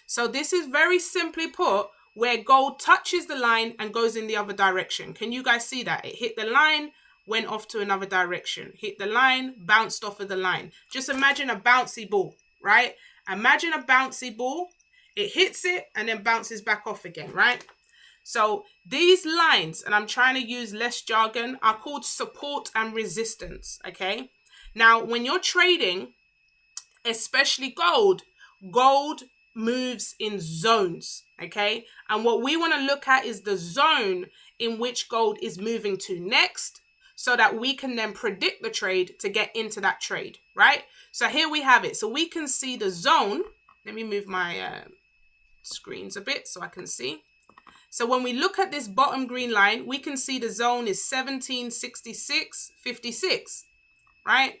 So this is very simply put where gold touches the line and goes in the other direction. Can you guys see that? It hit the line, went off to another direction. Hit the line, bounced off of the line. Just imagine a bouncy ball, right? Imagine a bouncy ball. It hits it and then bounces back off again, right? So these lines, and I'm trying to use less jargon, are called support and resistance, okay? Now, when you're trading, especially gold moves in zones, okay? And what we want to look at is the zone in which gold is moving to next, so that we can then predict the trade to get into that trade, right? So here we have it. So we can see the zone. Let me move my screens a bit so I can see. So when we look at this bottom green line, we can see the zone is 1766.56, right?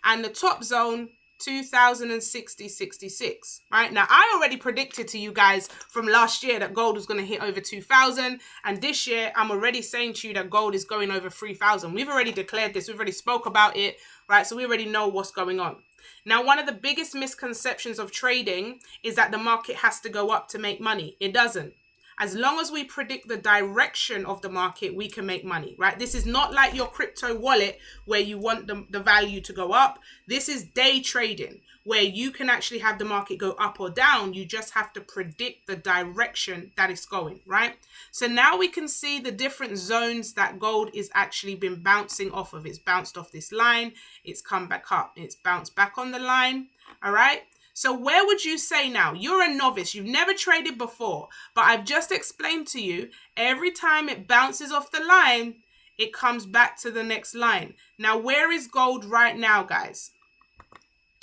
And the top zone, 2060.66, right? Now, I already predicted to you guys from last year that gold was going to hit over 2000. And this year, I'm already saying to you that gold is going over 3000. We've already declared this. We've already spoke about it, right? So we already know what's going on. Now, one of the biggest misconceptions of trading is that the market has to go up to make money. It doesn't. As long as we predict the direction of the market, we can make money, right? This is not like your crypto wallet where you want the value to go up. This is day trading where you can actually have the market go up or down. You just have to predict the direction that it's going, right? So now we can see the different zones that gold is actually been bouncing off of. It's bounced off this line. It's come back up. It's bounced back on the line, all right? So where would you say now? You're a novice. You've never traded before, but I've just explained to you, every time it bounces off the line, it comes back to the next line. Now, where is gold right now, guys?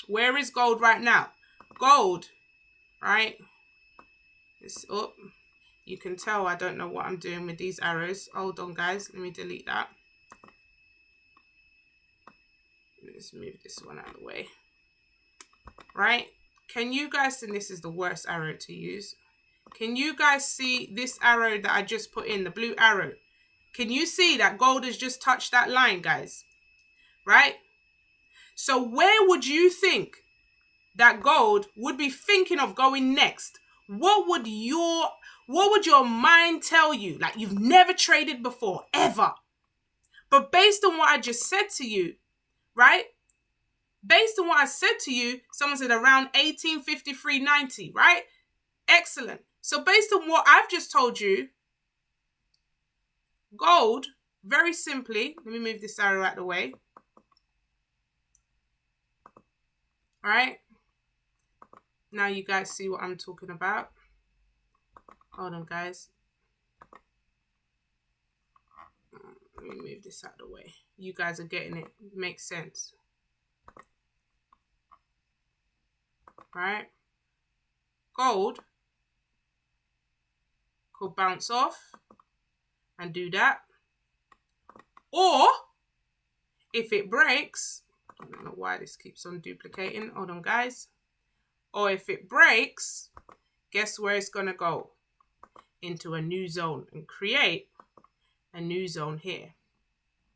Where is gold right now? Gold, right? It's up. You can tell I don't know what I'm doing with these arrows. Hold on, guys. Let me delete that. Let's move this one out of the way. Right? Can you guys, and this is the worst arrow to use. Can you guys see this arrow that I just put in, the blue arrow? Can you see that gold has just touched that line, guys? Right? So where would you think that gold would be thinking of going next? What would your mind tell you? Like, you've never traded before, ever. But based on what I just said to you, right? Based on what I said to you, someone said around 1853.90, right? Excellent. So based on what I've just told you, gold, very simply, let me move this arrow out of the way. All right. Now you guys see what I'm talking about. Hold on, guys. Let me move this out of the way. You guys are getting it. It makes sense. Right? Gold could bounce off and do that. Or if it breaks, I don't know why this keeps on duplicating. Hold on, guys. Or if it breaks, guess where it's going to go? Into a new zone and create a new zone here.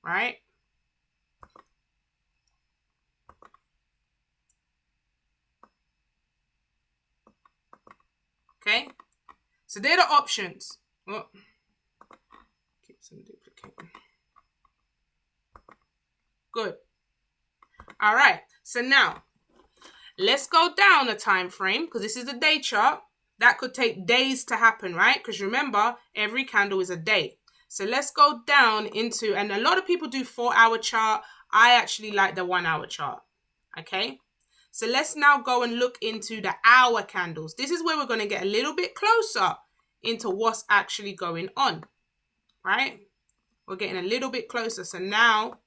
Right? Okay, so they're the options. Oh, keeps on duplicating. Good. All right, so now let's go down a time frame, because this is the day chart. That could take days to happen, right? Because remember, every candle is a day. So let's go down into, and a lot of people do 4-hour chart. I actually like the 1-hour chart. Okay. So let's now go and look into the hour candles. This is where we're going to get a little bit closer into what's actually going on, right? We're getting a little bit closer. So now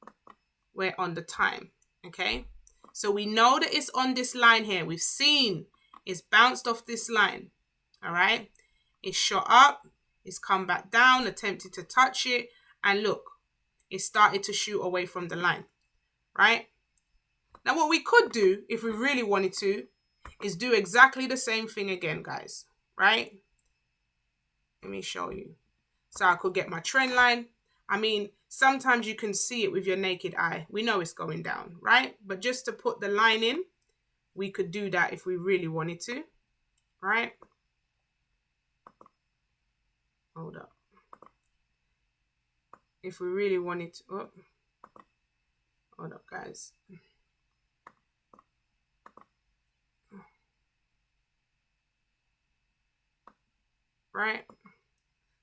we're on the time, okay? So we know that it's on this line here. We've seen it's bounced off this line, all right? It's shot up, It's come back down, attempted to touch it, and look, it started to shoot away from the line, right? Now, what we could do, if we really wanted to, is do exactly the same thing again, guys, right? Let me show you. So I could get my trend line. I mean, sometimes you can see it with your naked eye. We know it's going down, right? But just to put the line in, we could do that if we really wanted to, right? Hold up. If we really wanted to, oh, hold up, guys. Right?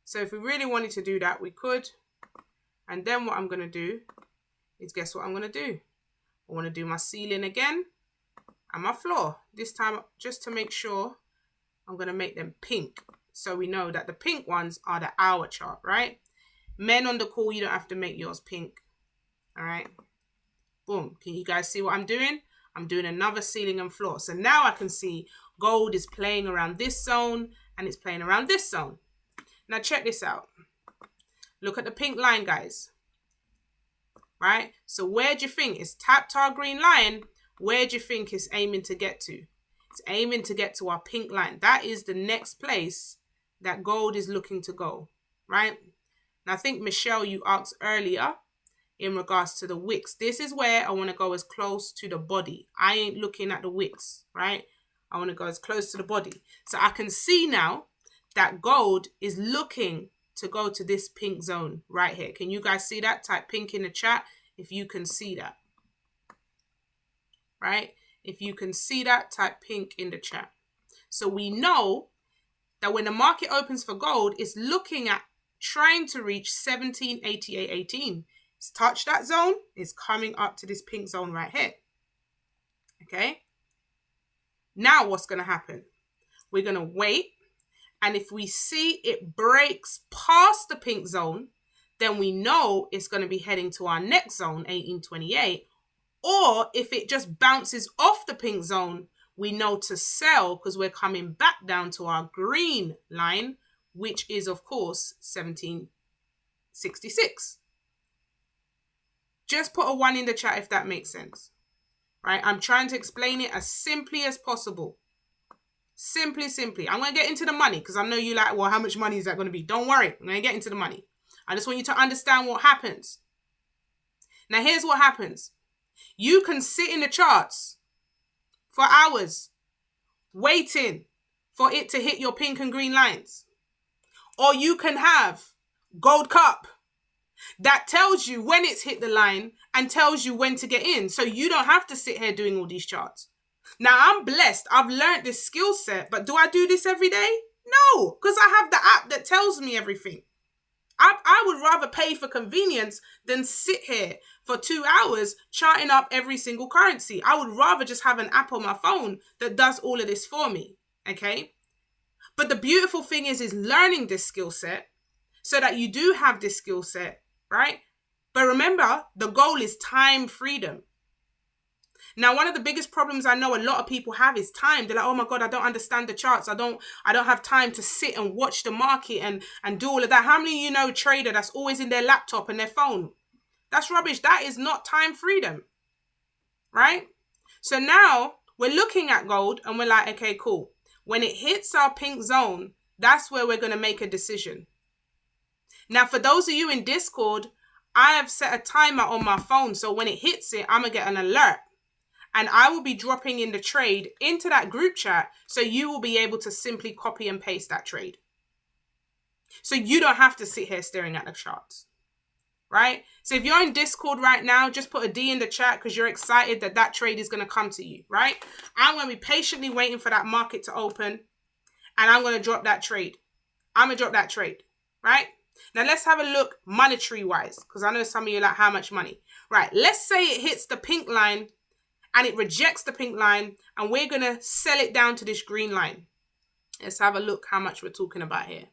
So if we really wanted to do that, we could. And then what I'm going to do is, guess what I'm going to do? I want to do my ceiling again and my floor. This time, just to make sure, I'm going to make them pink. So we know that the pink ones are the hour chart, right? Men on the call, you don't have to make yours pink. All right. Boom. Can you guys see what I'm doing? I'm doing another ceiling and floor. So now I can see gold is playing around this zone and it's playing around this zone. Now check this out. Look at the pink line, guys. Right? So where do you think it's tapped our green line? Where do you think it's aiming to get to? It's aiming to get to our pink line. That is the next place that gold is looking to go, right? And I think, Michelle, you asked earlier in regards to the wicks. This is where I want to go as close to the body. I ain't looking at the wicks, right? I want to go as close to the body. So I can see now that gold is looking to go to this pink zone right here. Can you guys see that? Type pink in the chat if you can see that. Right? If you can see that, type pink in the chat. So we know that when the market opens for gold, it's looking at trying to reach 1788.18. It's touched that zone. It's coming up to this pink zone right here. Okay? Now what's going to happen? We're going to wait. And if we see it breaks past the pink zone, then we know it's going to be heading to our next zone, 1828. Or if it just bounces off the pink zone, we know to sell because we're coming back down to our green line, which is, of course, 1766. Just put a 1 in the chat if that makes sense. Right? I'm trying to explain it as simply as possible. Simply. I'm going to get into the money because I know you like, well, how much money is that going to be? Don't worry. I'm going to get into the money. I just want you to understand what happens. Now, here's what happens. You can sit in the charts for hours waiting for it to hit your pink and green lines. Or you can have gold cup that tells you when it's hit the line and tells you when to get in. So you don't have to sit here doing all these charts. Now, I'm blessed. I've learned this skill set, but do I do this every day? No, because I have the app that tells me everything. I would rather pay for convenience than sit here for 2 hours charting up every single currency. I would rather just have an app on my phone that does all of this for me, okay? But the beautiful thing is learning this skill set so that you do have this skill set, right? But remember, the goal is time freedom. Now, one of the biggest problems I know a lot of people have is time. They're like, oh my God, I don't understand the charts. I don't have time to sit and watch the market and do all of that. How many of you know a trader that's always in their laptop and their phone? That's rubbish. That is not time freedom, right? So now we're looking at gold and we're like, okay, cool. When it hits our pink zone, that's where we're going to make a decision. Now, for those of you in Discord, I have set a timer on my phone. So when it hits it, I'm going to get an alert. And I will be dropping in the trade into that group chat. So you will be able to simply copy and paste that trade. So you don't have to sit here staring at the charts. Right? So if you're in Discord right now, just put a D in the chat because you're excited that that trade is going to come to you. Right? I'm going to be patiently waiting for that market to open. And I'm going to drop that trade. I'm going to drop that trade. Right? Now let's have a look monetary wise. Because I know some of you are like, how much money? Right. Let's say it hits the pink line. And it rejects the pink line. And we're going to sell it down to this green line. Let's have a look how much we're talking about here.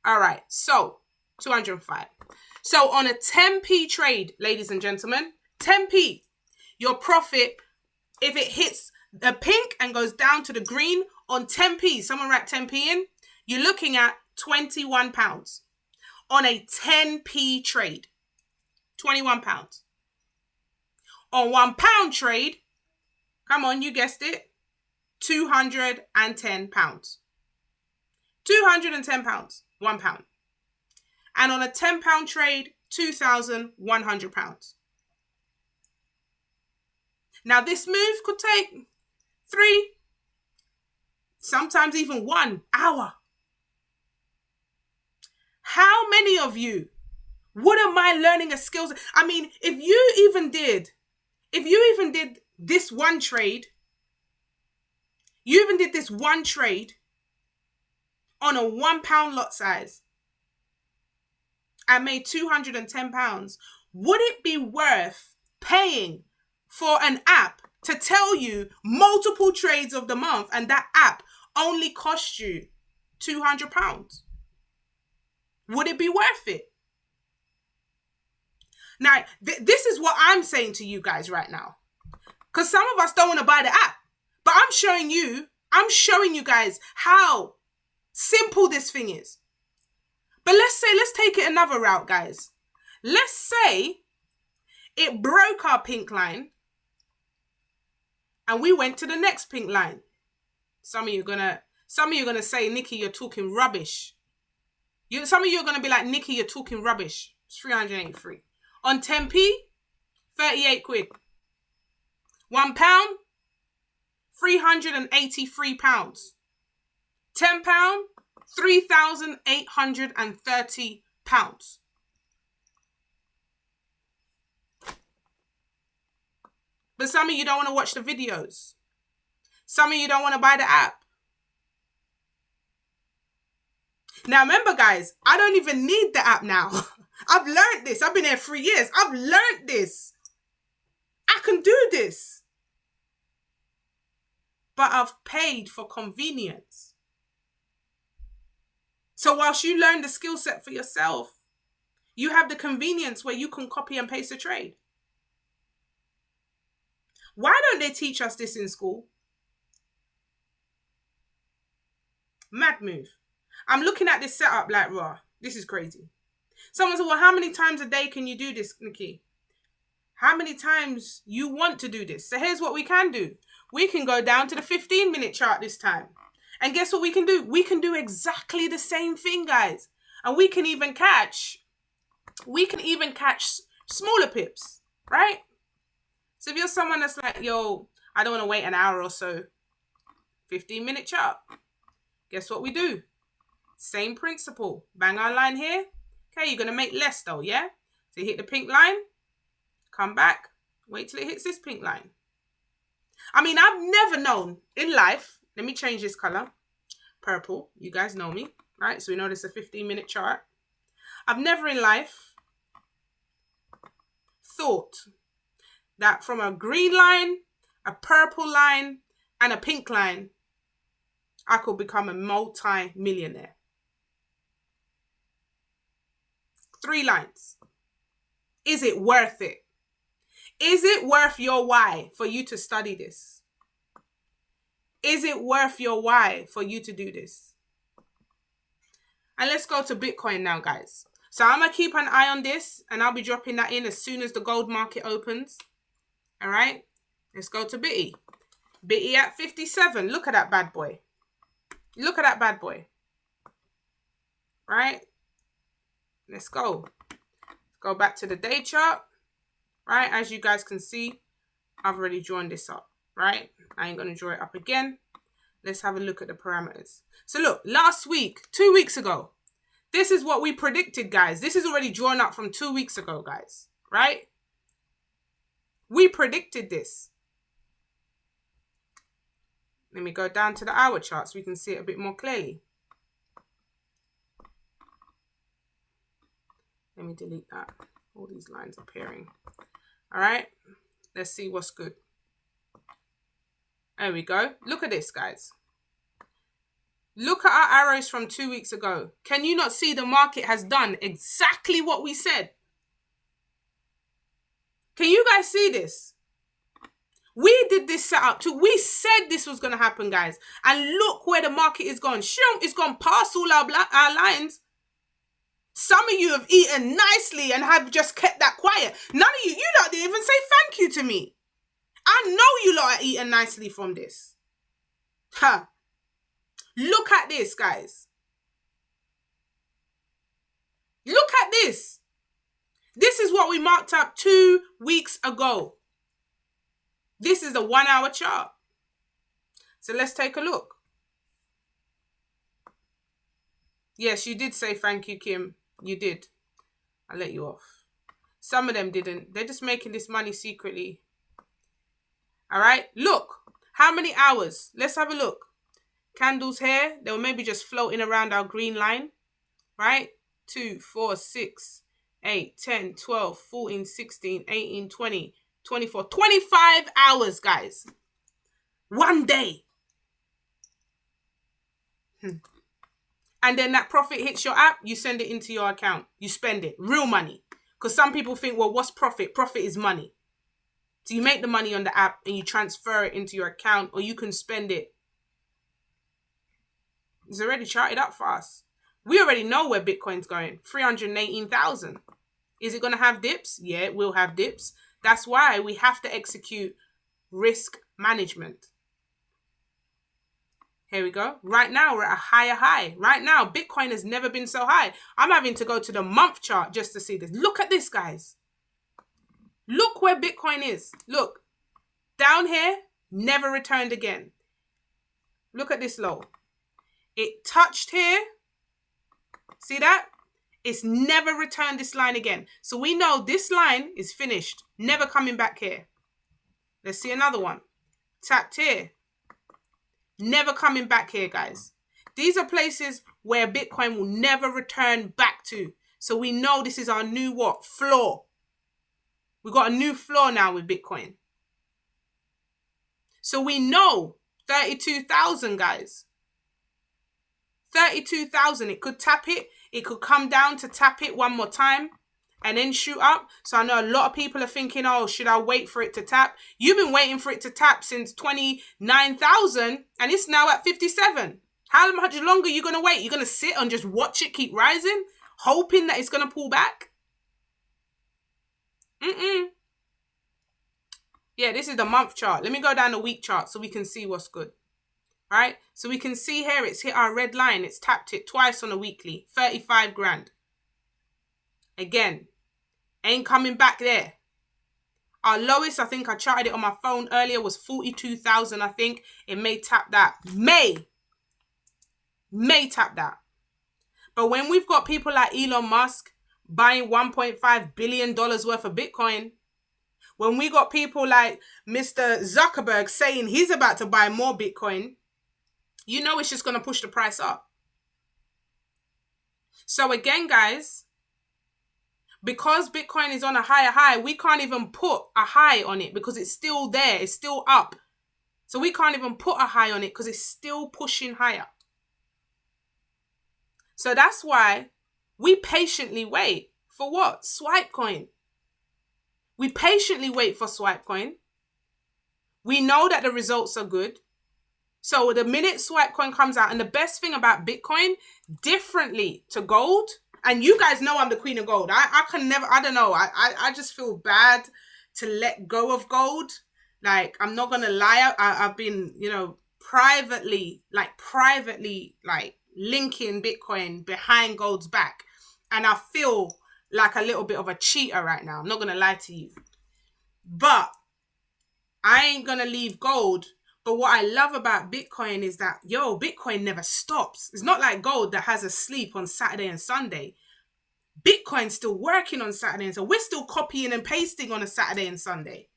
All right. So 205. So on a 10p trade, ladies and gentlemen, 10p, your profit, if it hits the pink and goes down to the green on 10p, someone write 10p in, you're looking at £21 on a 10p trade. £21. On £1 trade, come on, you guessed it, £210. £210, £1. And on a £10 trade, £2,100. Now, this move could take 3, sometimes even 1 hour. How many of you wouldn't mind learning a skill? I mean, if you even did this one trade, on a £1 lot size and made £210, would it be worth paying for an app to tell you multiple trades of the month, and that app only cost you £200? Would it be worth it? Now, this is what I'm saying to you guys right now, because some of us don't want to buy the app, but I'm showing you guys how simple this thing is. But let's take it another route, guys. Let's say it broke our pink line and we went to the next pink line. Some of you are gonna say, Nikki, you're talking rubbish. Some of you are gonna be like, Nikki, you're talking rubbish. It's 383. On 10p, 38 quid. £1, £383. £10, £3,830. But some of you don't want to watch the videos. Some of you don't want to buy the app. Now remember, guys, I don't even need the app now. I've learned this. I've been here 3 years. I've learned this. I can do this. But I've paid for convenience. So whilst you learn the skill set for yourself, you have the convenience where you can copy and paste a trade. Why don't they teach us this in school? Mad move. I'm looking at this setup like, raw, this is crazy. Someone said, well, how many times a day can you do this, Nikki? How many times you want to do this? So here's what we can do. We can go down to the 15-minute chart this time. And guess what we can do? We can do exactly the same thing, guys. And we can even catch smaller pips, right? So if you're someone that's like, yo, I don't want to wait an hour or so, 15-minute chart. Guess what we do? Same principle. Bang our line here. Okay, you're going to make less though, yeah? So you hit the pink line, come back, wait till it hits this pink line. I mean, I've never known in life, let me change this color, purple, you guys know me, right? So we know this is a 15-minute chart. I've never in life thought that from a green line, a purple line, and a pink line, I could become a multi-millionaire. 3 lines. Is it worth it? Is it worth your why for you to study this? Is it worth your why for you to do this? And let's go to Bitcoin now, guys. So I'm going to keep an eye on this, and I'll be dropping that in as soon as the gold market opens. All right? Let's go to Bitty. Bitty at 57. Look at that bad boy. Look at that bad boy. Right? Let's go. Go back to the day chart. Right? As you guys can see, I've already drawn this up. Right? I ain't going to draw it up again. Let's have a look at the parameters. So look, last week, 2 weeks ago, this is what we predicted, guys. This is already drawn up from 2 weeks ago, guys. Right? We predicted this. Let me go down to the hour chart so we can see it a bit more clearly. Let me delete that. All these lines appearing. All right. Let's see what's good. There we go. Look at this, guys. Look at our arrows from 2 weeks ago. Can you not see the market has done exactly what we said? Can you guys see this? We did this setup too. We said this was going to happen, guys. And look where the market is gone. It's gone past all our lines. Some of you have eaten nicely and have just kept that quiet. None of you lot didn't even say thank you to me. I know you lot are eating nicely from this. Huh. Look at this, guys. Look at this. This is what we marked up 2 weeks ago. This is the 1 hour chart. So let's take a look. Yes, you did say thank you, Kim. You did. I'll let you off. Some of them didn't. They're just making this money secretly. All right. Look. How many hours? Let's have a look. Candles here. They were maybe just floating around our green line. Right? 2, 4, 6, 8, 10, 12, 14, 16, 18, 20, 24, 25 hours, guys. 1 day. And then that profit hits your app, you send it into your account. You spend it. Real money. Because some people think, well, what's profit? Profit is money. So you make the money on the app and you transfer it into your account, or you can spend it. It's already charted up for us. We already know where Bitcoin's going. 318,000. Is it going to have dips? Yeah, it will have dips. That's why we have to execute risk management. Here we go. Right now, we're at a higher high. Right now, Bitcoin has never been so high. I'm having to go to the month chart just to see this. Look at this, guys. Look where Bitcoin is. Look. Down here, never returned again. Look at this low. It touched here. See that? It's never returned this line again. So we know this line is finished. Never coming back here. Let's see another one. Tapped here. Never coming back here, guys. These are places where Bitcoin will never return back to. So we know this is our new what? Floor. We got a new floor now with Bitcoin. So we know 32,000, guys. 32,000. It could tap it. It could come down to tap it one more time and then shoot up. So I know a lot of people are thinking, oh, should I wait for it to tap? You've been waiting for it to tap since 29,000 and it's now at 57. How much longer are you going to wait? You're going to sit and just watch it keep rising, hoping that it's going to pull back? Yeah, this is the month chart. Let me go down the week chart so we can see what's good. Right? So we can see here it's hit our red line. It's tapped it twice on a weekly. 35 grand. Again, ain't coming back there. Our lowest, I think I charted it on my phone earlier, was 42,000, I think. It may tap that. May tap that. But when we've got people like Elon Musk buying $1.5 billion worth of Bitcoin, when we got people like Mr. Zuckerberg saying he's about to buy more Bitcoin, you know it's just going to push the price up. So again, guys, because Bitcoin is on a higher high, we can't even put a high on it because it's still there. It's still up. So we can't even put a high on it because it's still pushing higher. So that's why we patiently wait for what? Swipe coin. We patiently wait for swipe coin. We know that the results are good. So the minute swipe coin comes out, and the best thing about Bitcoin, differently to gold, and you guys know I'm the queen of gold. I can never, I don't know. I just feel bad to let go of gold. Like, I'm not going to lie. I've been, privately linking Bitcoin behind gold's back. And I feel like a little bit of a cheater right now. I'm not going to lie to you. But I ain't going to leave gold. But what I love about Bitcoin is that, Bitcoin never stops. It's not like gold that has a sleep on Saturday and Sunday. Bitcoin's still working on Saturday and Sunday. We're still copying and pasting on a Saturday and Sunday.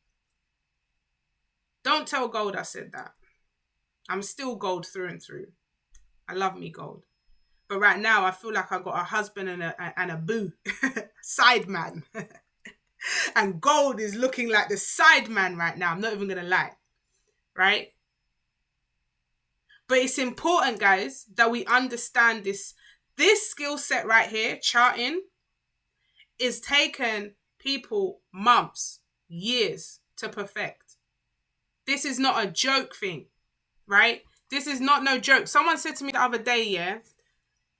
Don't tell gold I said that. I'm still gold through and through. I love me gold. But right now, I feel like I got a husband and a boo. Side man. And gold is looking like the side man right now. I'm not even going to lie. Right? But it's important, guys, that we understand this. This skill set right here, charting, is taken people months, years to perfect. This is not a joke thing, right? This is not no joke. Someone said to me the other day, yeah,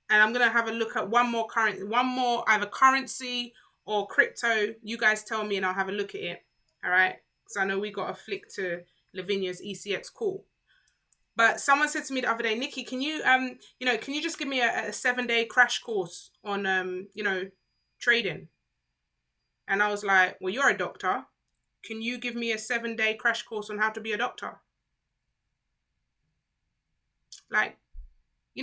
and I'm going to have a look at one more either currency or crypto. You guys tell me and I'll have a look at it. All right. Because I know we got a flick to Lavinia's ECX call. But someone said to me the other day, Nikki, can you, can you just give me a 7-day crash course on, trading? And I was like, well, you're a doctor. Can you give me a 7-day crash course on how to be a doctor? Like,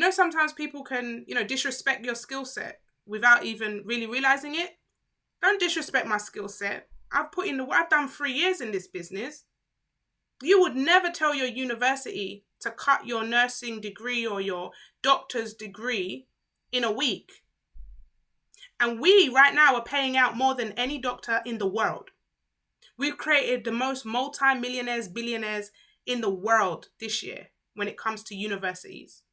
sometimes people can, disrespect your skill set without even really realizing it. Don't disrespect my skill set. I've done 3 years in this business. You would never tell your university to cut your nursing degree or your doctor's degree in a week. And we right now are paying out more than any doctor in the world. We've created the most multi-millionaires, billionaires in the world this year when it comes to universities.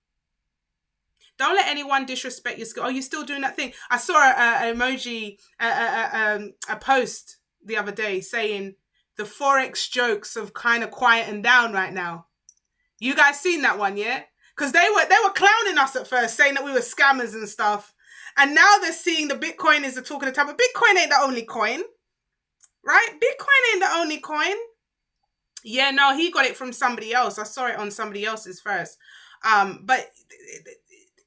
Don't let anyone disrespect your skill. Oh, you're still doing that thing. I saw an emoji, a post the other day saying the Forex jokes have kind of quietened down right now. You guys seen that one, yeah? Because they were clowning us at first, saying that we were scammers and stuff. And now they're seeing the Bitcoin is the talk of the town. But Bitcoin ain't the only coin, right? Bitcoin ain't the only coin. Yeah, no, he got it from somebody else. I saw it on somebody else's first. But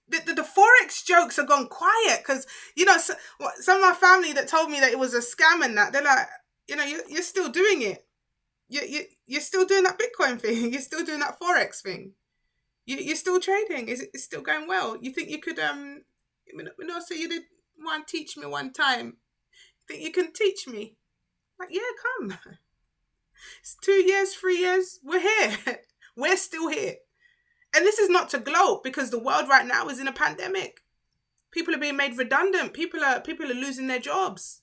the Forex jokes have gone quiet because, some of my family that told me that it was a scam and that, they're like, you're still doing it. You're still doing that Bitcoin thing. You're still doing that Forex thing. You're still trading. It's still going well. You think you could, so you did teach me one time. You think you can teach me? Like, yeah, come. It's 2 years, 3 years. We're here. We're still here. And this is not to gloat because the world right now is in a pandemic. People are being made redundant. People are losing their jobs.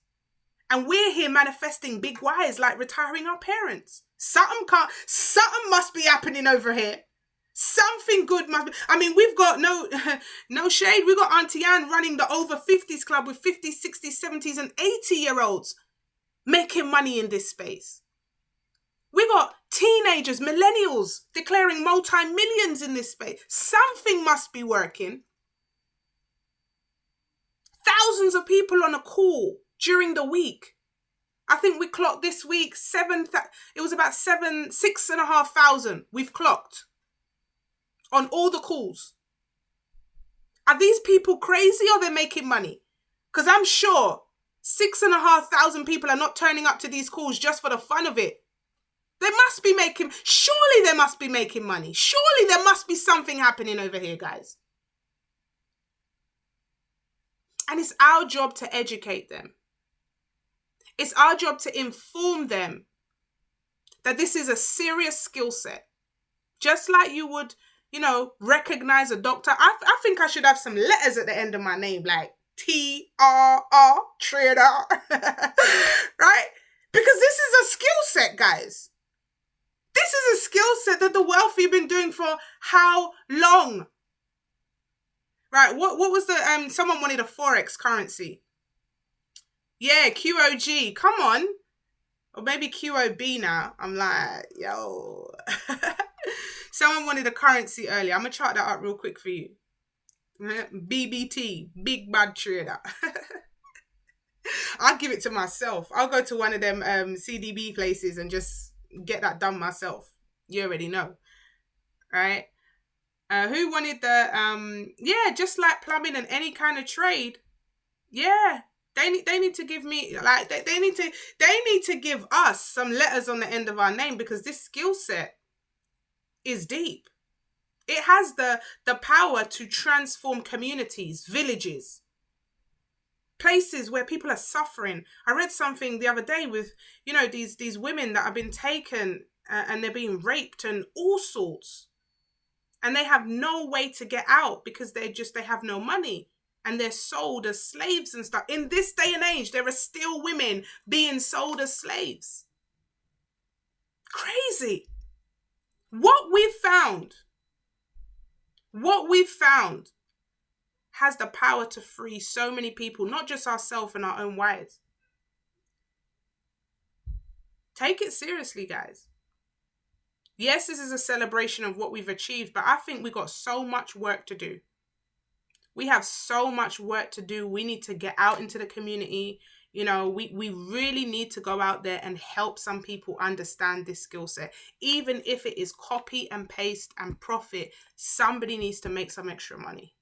And we're here manifesting big whys like retiring our parents. Something must be happening over here. Something good must be. I mean, we've got no shade. We've got Auntie Anne running the over 50s club with 50s, 60s, 70s and 80-year-olds making money in this space. We got teenagers, millennials declaring multi-millions in this space. Something must be working. Thousands of people on a call during the week. I think we clocked this week it was about 6,500 we've clocked on all the calls. Are these people crazy or they're making money? Because I'm sure 6,500 people are not turning up to these calls just for the fun of it. Surely they must be making money. Surely there must be something happening over here, guys. And it's our job to educate them. It's our job to inform them that this is a serious skill set. Just like you would, recognize a doctor. I think I should have some letters at the end of my name, like TRR, trader, right? Because this is a skill set, guys. This is a skill set that the wealthy have been doing for how long? Right, what was the, someone wanted a Forex currency. Yeah, QOG, come on. Or maybe QOB now. I'm like, yo. Someone wanted a currency earlier. I'm going to chart that up real quick for you. BBT, Big Bad Trader. I'll give it to myself. I'll go to one of them CDB places and just get that done myself. You already know. Right? Who wanted the, just like plumbing and any kind of trade. Yeah. They need to give me, like, they need to give us some letters on the end of our name because this skill set is deep. It has the power to transform communities, villages, places where people are suffering. I read something the other day with, these women that have been taken and they're being raped and all sorts. And they have no way to get out because they have no money. And they're sold as slaves and stuff. In this day and age, there are still women being sold as slaves. Crazy. What we've found has the power to free so many people, not just ourselves and our own wives. Take it seriously, guys. Yes, this is a celebration of what we've achieved, but I think we got so much work to do. We have so much work to do. We need to get out into the community. You know, we really need to go out there and help some people understand this skill set. Even if it is copy and paste and profit, somebody needs to make some extra money.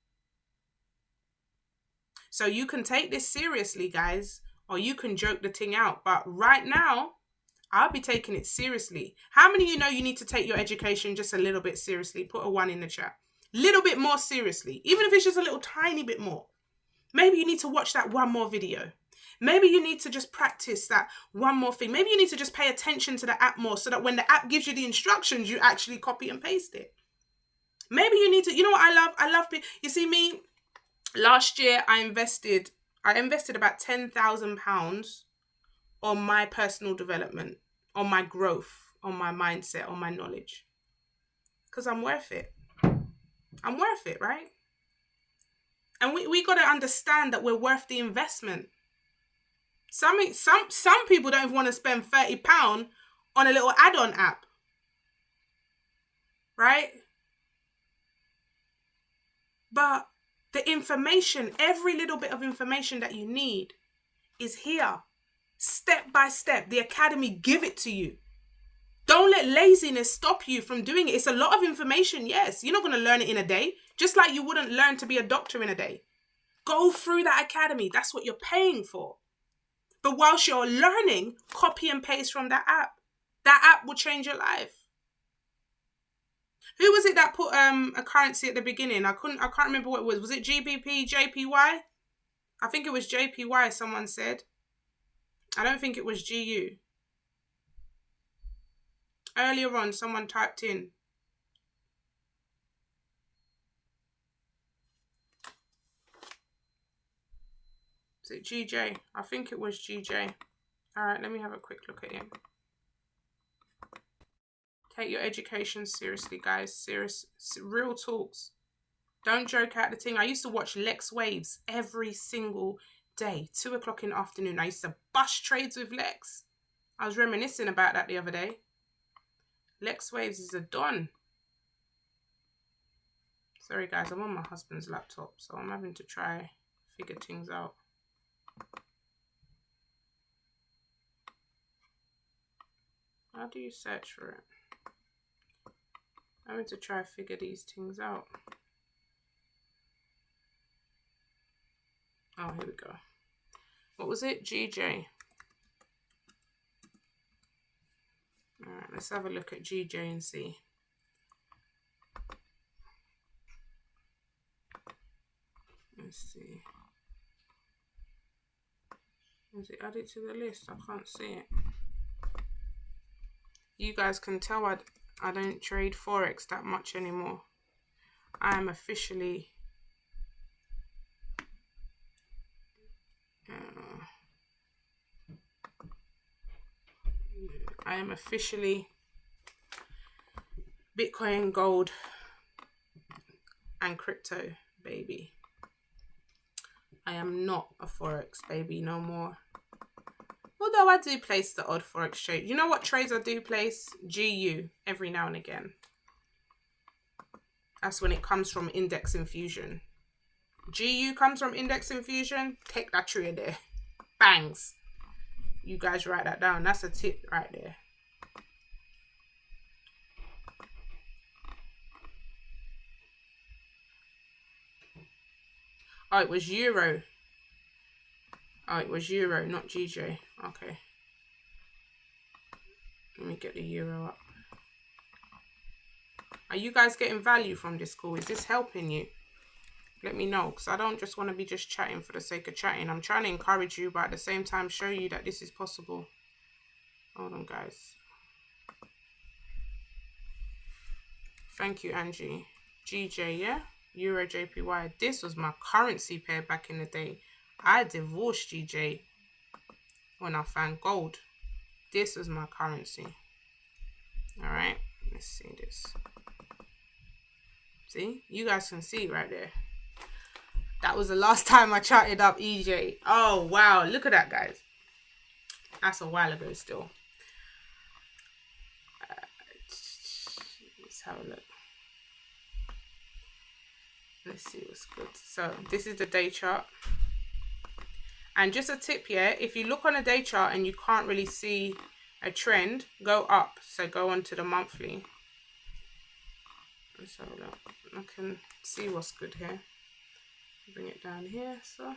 So you can take this seriously, guys, or you can joke the thing out. But right now, I'll be taking it seriously. How many of you know you need to take your education just a little bit seriously? Put a 1 in the chat. Little bit more seriously, even if it's just a little tiny bit more. Maybe you need to watch that one more video. Maybe you need to just practice that one more thing. Maybe you need to just pay attention to the app more so that when the app gives you the instructions, you actually copy and paste it. Maybe you need to, you know what I love, you see me, last year I invested about £10,000 on my personal development, on my growth, on my mindset, on my knowledge. Because I'm worth it. I'm worth it, right? And we got to understand that we're worth the investment. Some people don't even want to spend £30 on a little add-on app, right? But the information, every little bit of information that you need is here, step by step. The academy give it to you. Don't let laziness stop you from doing it. It's a lot of information, yes. You're not going to learn it in a day, just like you wouldn't learn to be a doctor in a day. Go through that academy. That's what you're paying for. But whilst you're learning, copy and paste from that app. That app will change your life. Who was it that put a currency at the beginning? I can't remember what it was. Was it GBP, JPY? I think it was JPY, someone said. I don't think it was GU. Earlier on, someone typed in. Is it GJ? I think it was GJ. All right, let me have a quick look at him. Take your education seriously, guys. Serious, real talks. Don't joke out the thing. I used to watch Lex Waves every single day, 2 o'clock in the afternoon. I used to bust trades with Lex. I was reminiscing about that the other day. Lex Waves is a don. Sorry, guys, I'm on my husband's laptop, so I'm having to try figure things out. How do you search for it? I'm going to try to figure these things out. Oh, here we go. What was it? GJ. All right, let's have a look at GJ and see. Let's see. Is it added to the list? I can't see it. You guys can tell I don't trade Forex that much anymore. I am officially Bitcoin, gold, and crypto baby. I am not a Forex baby no more. Although I do place the odd Forex trade. You know what trades I do place? GU every now and again. That's when it comes from index infusion. GU comes from index infusion. Take that trade there. Bangs. You guys write that down. That's a tip right there. Oh, it was Euro. Oh, it was Euro, not GJ. Okay. Let me get the Euro up. Are you guys getting value from this call? Is this helping you? Let me know, because I don't just want to be just chatting for the sake of chatting. I'm trying to encourage you, but at the same time show you that this is possible. Hold on, guys. Thank you, Angie. GJ, yeah? Euro JPY. This was my currency pair back in the day. I divorced GJ when I found gold. This was my currency. All right, let's see this. See, you guys can see right there. That was the last time I charted up EJ. Oh, wow. Look at that, guys. That's a while ago still. have a look. Let's see what's good. So this is the day chart. And just a tip here, if you look on a day chart and you can't really see a trend, go up. So go on to the monthly. Let's have a look. I can see what's good here. Bring it down here, so.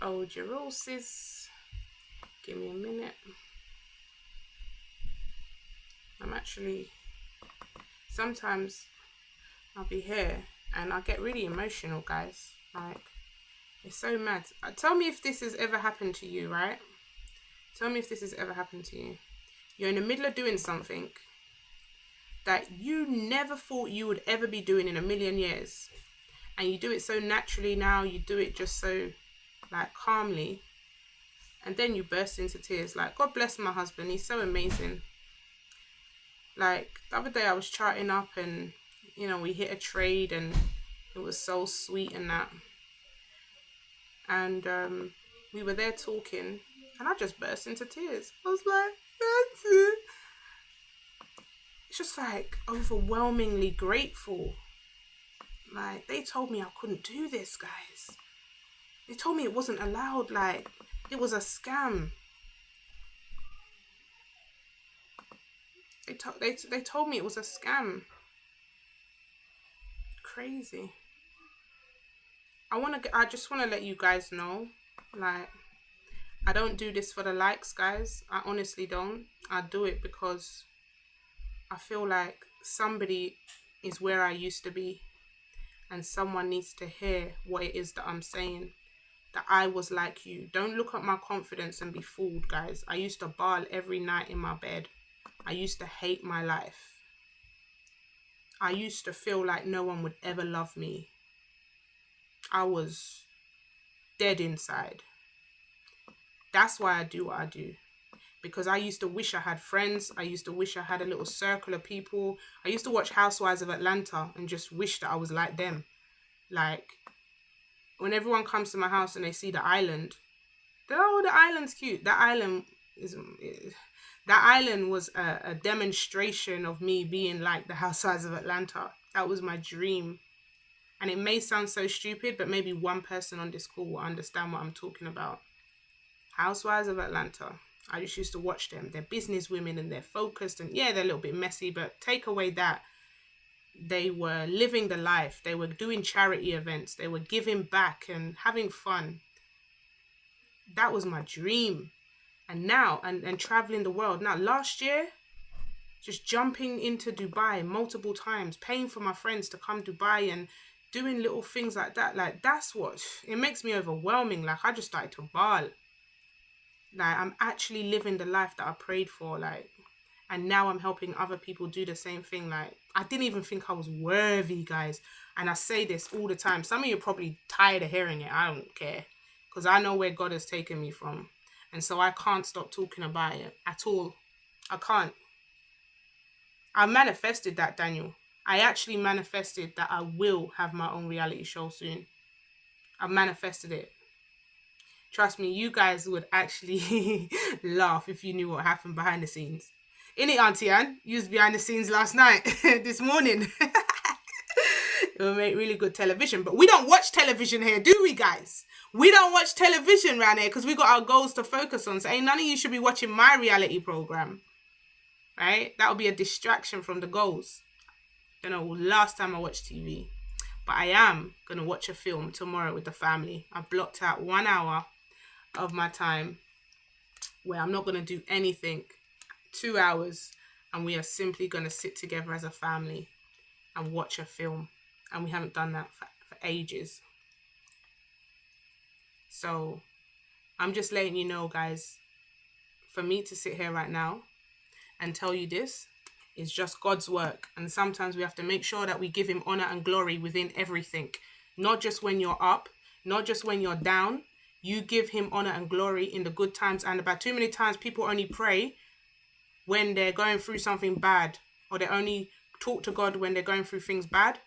Old your roses. Give me a minute. I'm actually, sometimes I'll be here and I get really emotional, guys. Like, it's so mad. Tell me if this has ever happened to you, right? Tell me if this has ever happened to you. You're in the middle of doing something that you never thought you would ever be doing in a million years. And you do it so naturally now. You do it just so, like, calmly. And then you burst into tears. Like, God bless my husband. He's so amazing. Like, the other day I was charting up and, you know, we hit a trade and it was so sweet and that. And we were there talking and I just burst into tears. I was like, that's it. It's just like overwhelmingly grateful. Like, they told me I couldn't do this, guys. They told me it wasn't allowed. Like, it was a scam. They told me it was a scam. Crazy. I just want to let you guys know, like, I don't do this for the likes, guys. I honestly don't. I do it because I feel like somebody is where I used to be and someone needs to hear what it is that I'm saying, that I was like you. Don't look at my confidence and be fooled, guys. I used to bawl every night in my bed. I used to hate my life. I used to feel like no one would ever love me. I was dead inside. That's why I do what I do. Because I used to wish I had friends. I used to wish I had a little circle of people. I used to watch Housewives of Atlanta and just wish that I was like them. Like, when everyone comes to my house and they see the island, they're, oh, the island's cute. That island was a demonstration of me being like the Housewives of Atlanta. That was my dream. And it may sound so stupid, but maybe one person on this call will understand what I'm talking about. Housewives of Atlanta. I just used to watch them. They're business women and they're focused. And yeah, they're a little bit messy, but take away that. They were living the life. They were doing charity events. They were giving back and having fun. That was my dream. And now, and traveling the world. Now, last year, just jumping into Dubai multiple times, paying for my friends to come Dubai and doing little things like that. Like, that's what, it makes me overwhelming. Like, I just started to bawl. Like, I'm actually living the life that I prayed for. Like, and now I'm helping other people do the same thing. Like, I didn't even think I was worthy, guys. And I say this all the time. Some of you are probably tired of hearing it. I don't care. Because I know where God has taken me from. And so I can't stop talking about it at all. I can't. I manifested that, Daniel. I actually manifested that I will have my own reality show soon. I manifested it. Trust me, you guys would actually laugh if you knew what happened behind the scenes. Innit, Auntie Anne? You was behind the scenes last night, this morning. It will make really good television. But we don't watch television here, do we, guys? We don't watch television around here because we got our goals to focus on. So ain't none of you should be watching my reality program. Right? That will be a distraction from the goals. Don't know last time I watched TV. But I am going to watch a film tomorrow with the family. I've blocked out 1 hour of my time where I'm not going to do anything. 2 hours. And we are simply going to sit together as a family and watch a film. And we haven't done that for ages. So I'm just letting you know, guys, for me to sit here right now and tell you this is just God's work. And sometimes we have to make sure that we give him honor and glory within everything. Not just when you're up, not just when you're down. You give him honor and glory in the good times and the bad. Too many times people only pray when they're going through something bad, or they only talk to God when they're going through things bad.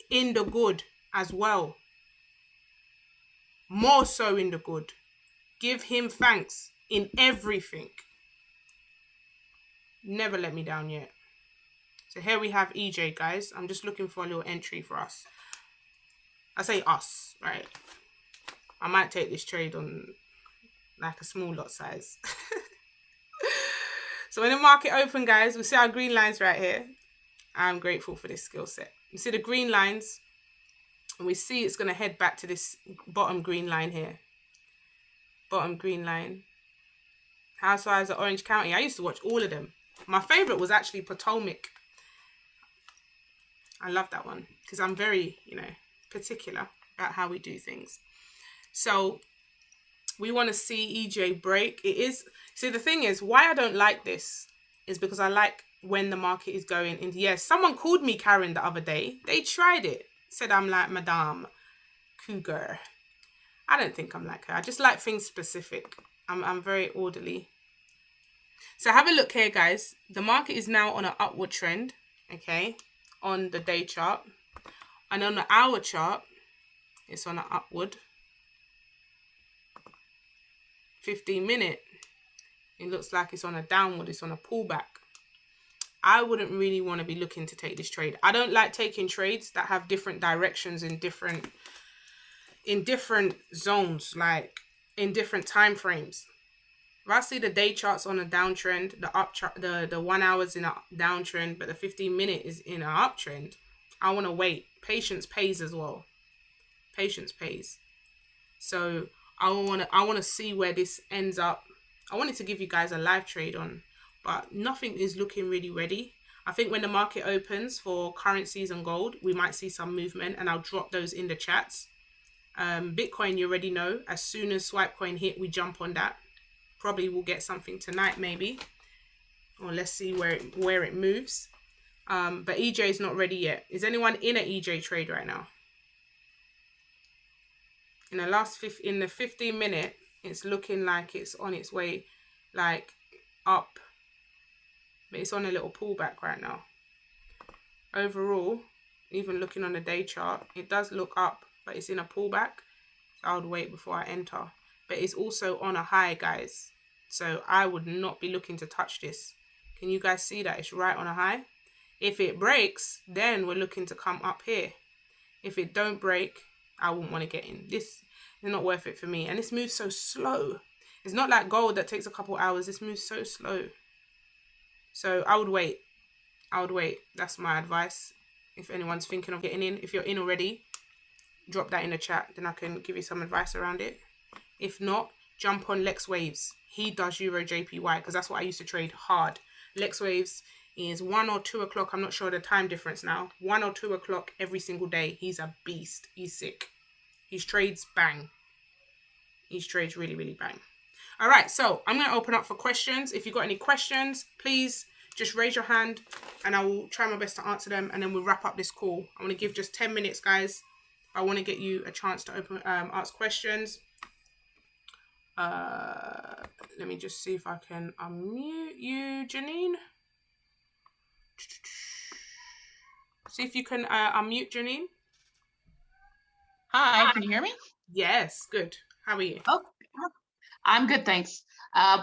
In the good, as well. More so in the good. Give him thanks in everything. Never let me down yet. So here we have EJ, guys. I'm just looking for a little entry for us. I say us, right? I might take this trade on like a small lot size. So when the market open, guys, we see our green lines right here. I'm grateful for this skill set. You see the green lines, and we see it's going to head back to this bottom green line here. Bottom green line. Housewives of Orange County. I used to watch all of them. My favorite was actually Potomac. I love that one because I'm very, particular about how we do things. So we want to see EJ break. See, the thing is, why I don't like this is because I like when the market is going into, yes, someone called me Karen the other day. They tried it. Said I'm like Madame Cougar. I don't think I'm like her. I just like things specific. I'm very orderly. So have a look here, guys. The market is now on an upward trend, okay, on the day chart. And on the hour chart, it's on an upward. 15-minute, it looks like it's on a downward, it's on a pullback. I wouldn't really want to be looking to take this trade. I don't like taking trades that have different directions in different zones, like in different time frames. If I see the day chart's on a downtrend, the 1 hour's in a downtrend, but the 15-minute is in an uptrend, I want to wait. Patience pays as well. Patience pays. So I want to see where this ends up. I wanted to give you guys a live trade on, but nothing is looking really ready. I think when the market opens for currencies and gold, we might see some movement, and I'll drop those in the chats. Bitcoin, you already know. As soon as Swipecoin hit, we jump on that. Probably we'll get something tonight, maybe. Or let's see where it moves. But EJ is not ready yet. Is anyone in an EJ trade right now? In the 15-minute, it's looking like it's on its way, like up, but it's on a little pullback right now. Overall, even looking on the day chart, it does look up, but it's in a pullback. So I would wait before I enter. But it's also on a high, guys. So I would not be looking to touch this. Can you guys see that? It's right on a high. If it breaks, then we're looking to come up here. If it don't break, I wouldn't want to get in. This is not worth it for me. And this moves so slow. It's not like gold that takes a couple hours. This moves so slow. So I would wait. I would wait. That's my advice. If anyone's thinking of getting in, if you're in already, drop that in the chat. Then I can give you some advice around it. If not, jump on Lex Waves. He does Euro JPY because that's what I used to trade hard. Lex Waves is 1 or 2 o'clock. I'm not sure the time difference now. 1 or 2 o'clock every single day. He's a beast. He's sick. His trades bang. His trades really, really bang. All right, so I'm going to open up for questions. If you've got any questions, please just raise your hand and I will try my best to answer them, and then we'll wrap up this call. I want to give just 10 minutes, guys. I want to get you a chance to ask questions. Let me just see if I can unmute you, Janine. See if you can unmute, Janine. Hi, can you hear me? Yes, good. How are you? Oh, I'm good, thanks.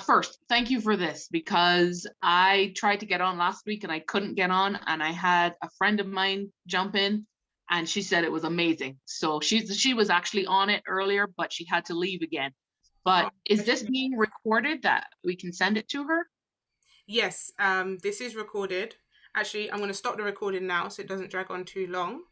First, thank you for this because I tried to get on last week and I couldn't get on, and I had a friend of mine jump in and she said it was amazing. So she was actually on it earlier, but she had to leave again. But is this being recorded that we can send it to her? Yes, this is recorded. Actually, I'm going to stop the recording now so it doesn't drag on too long.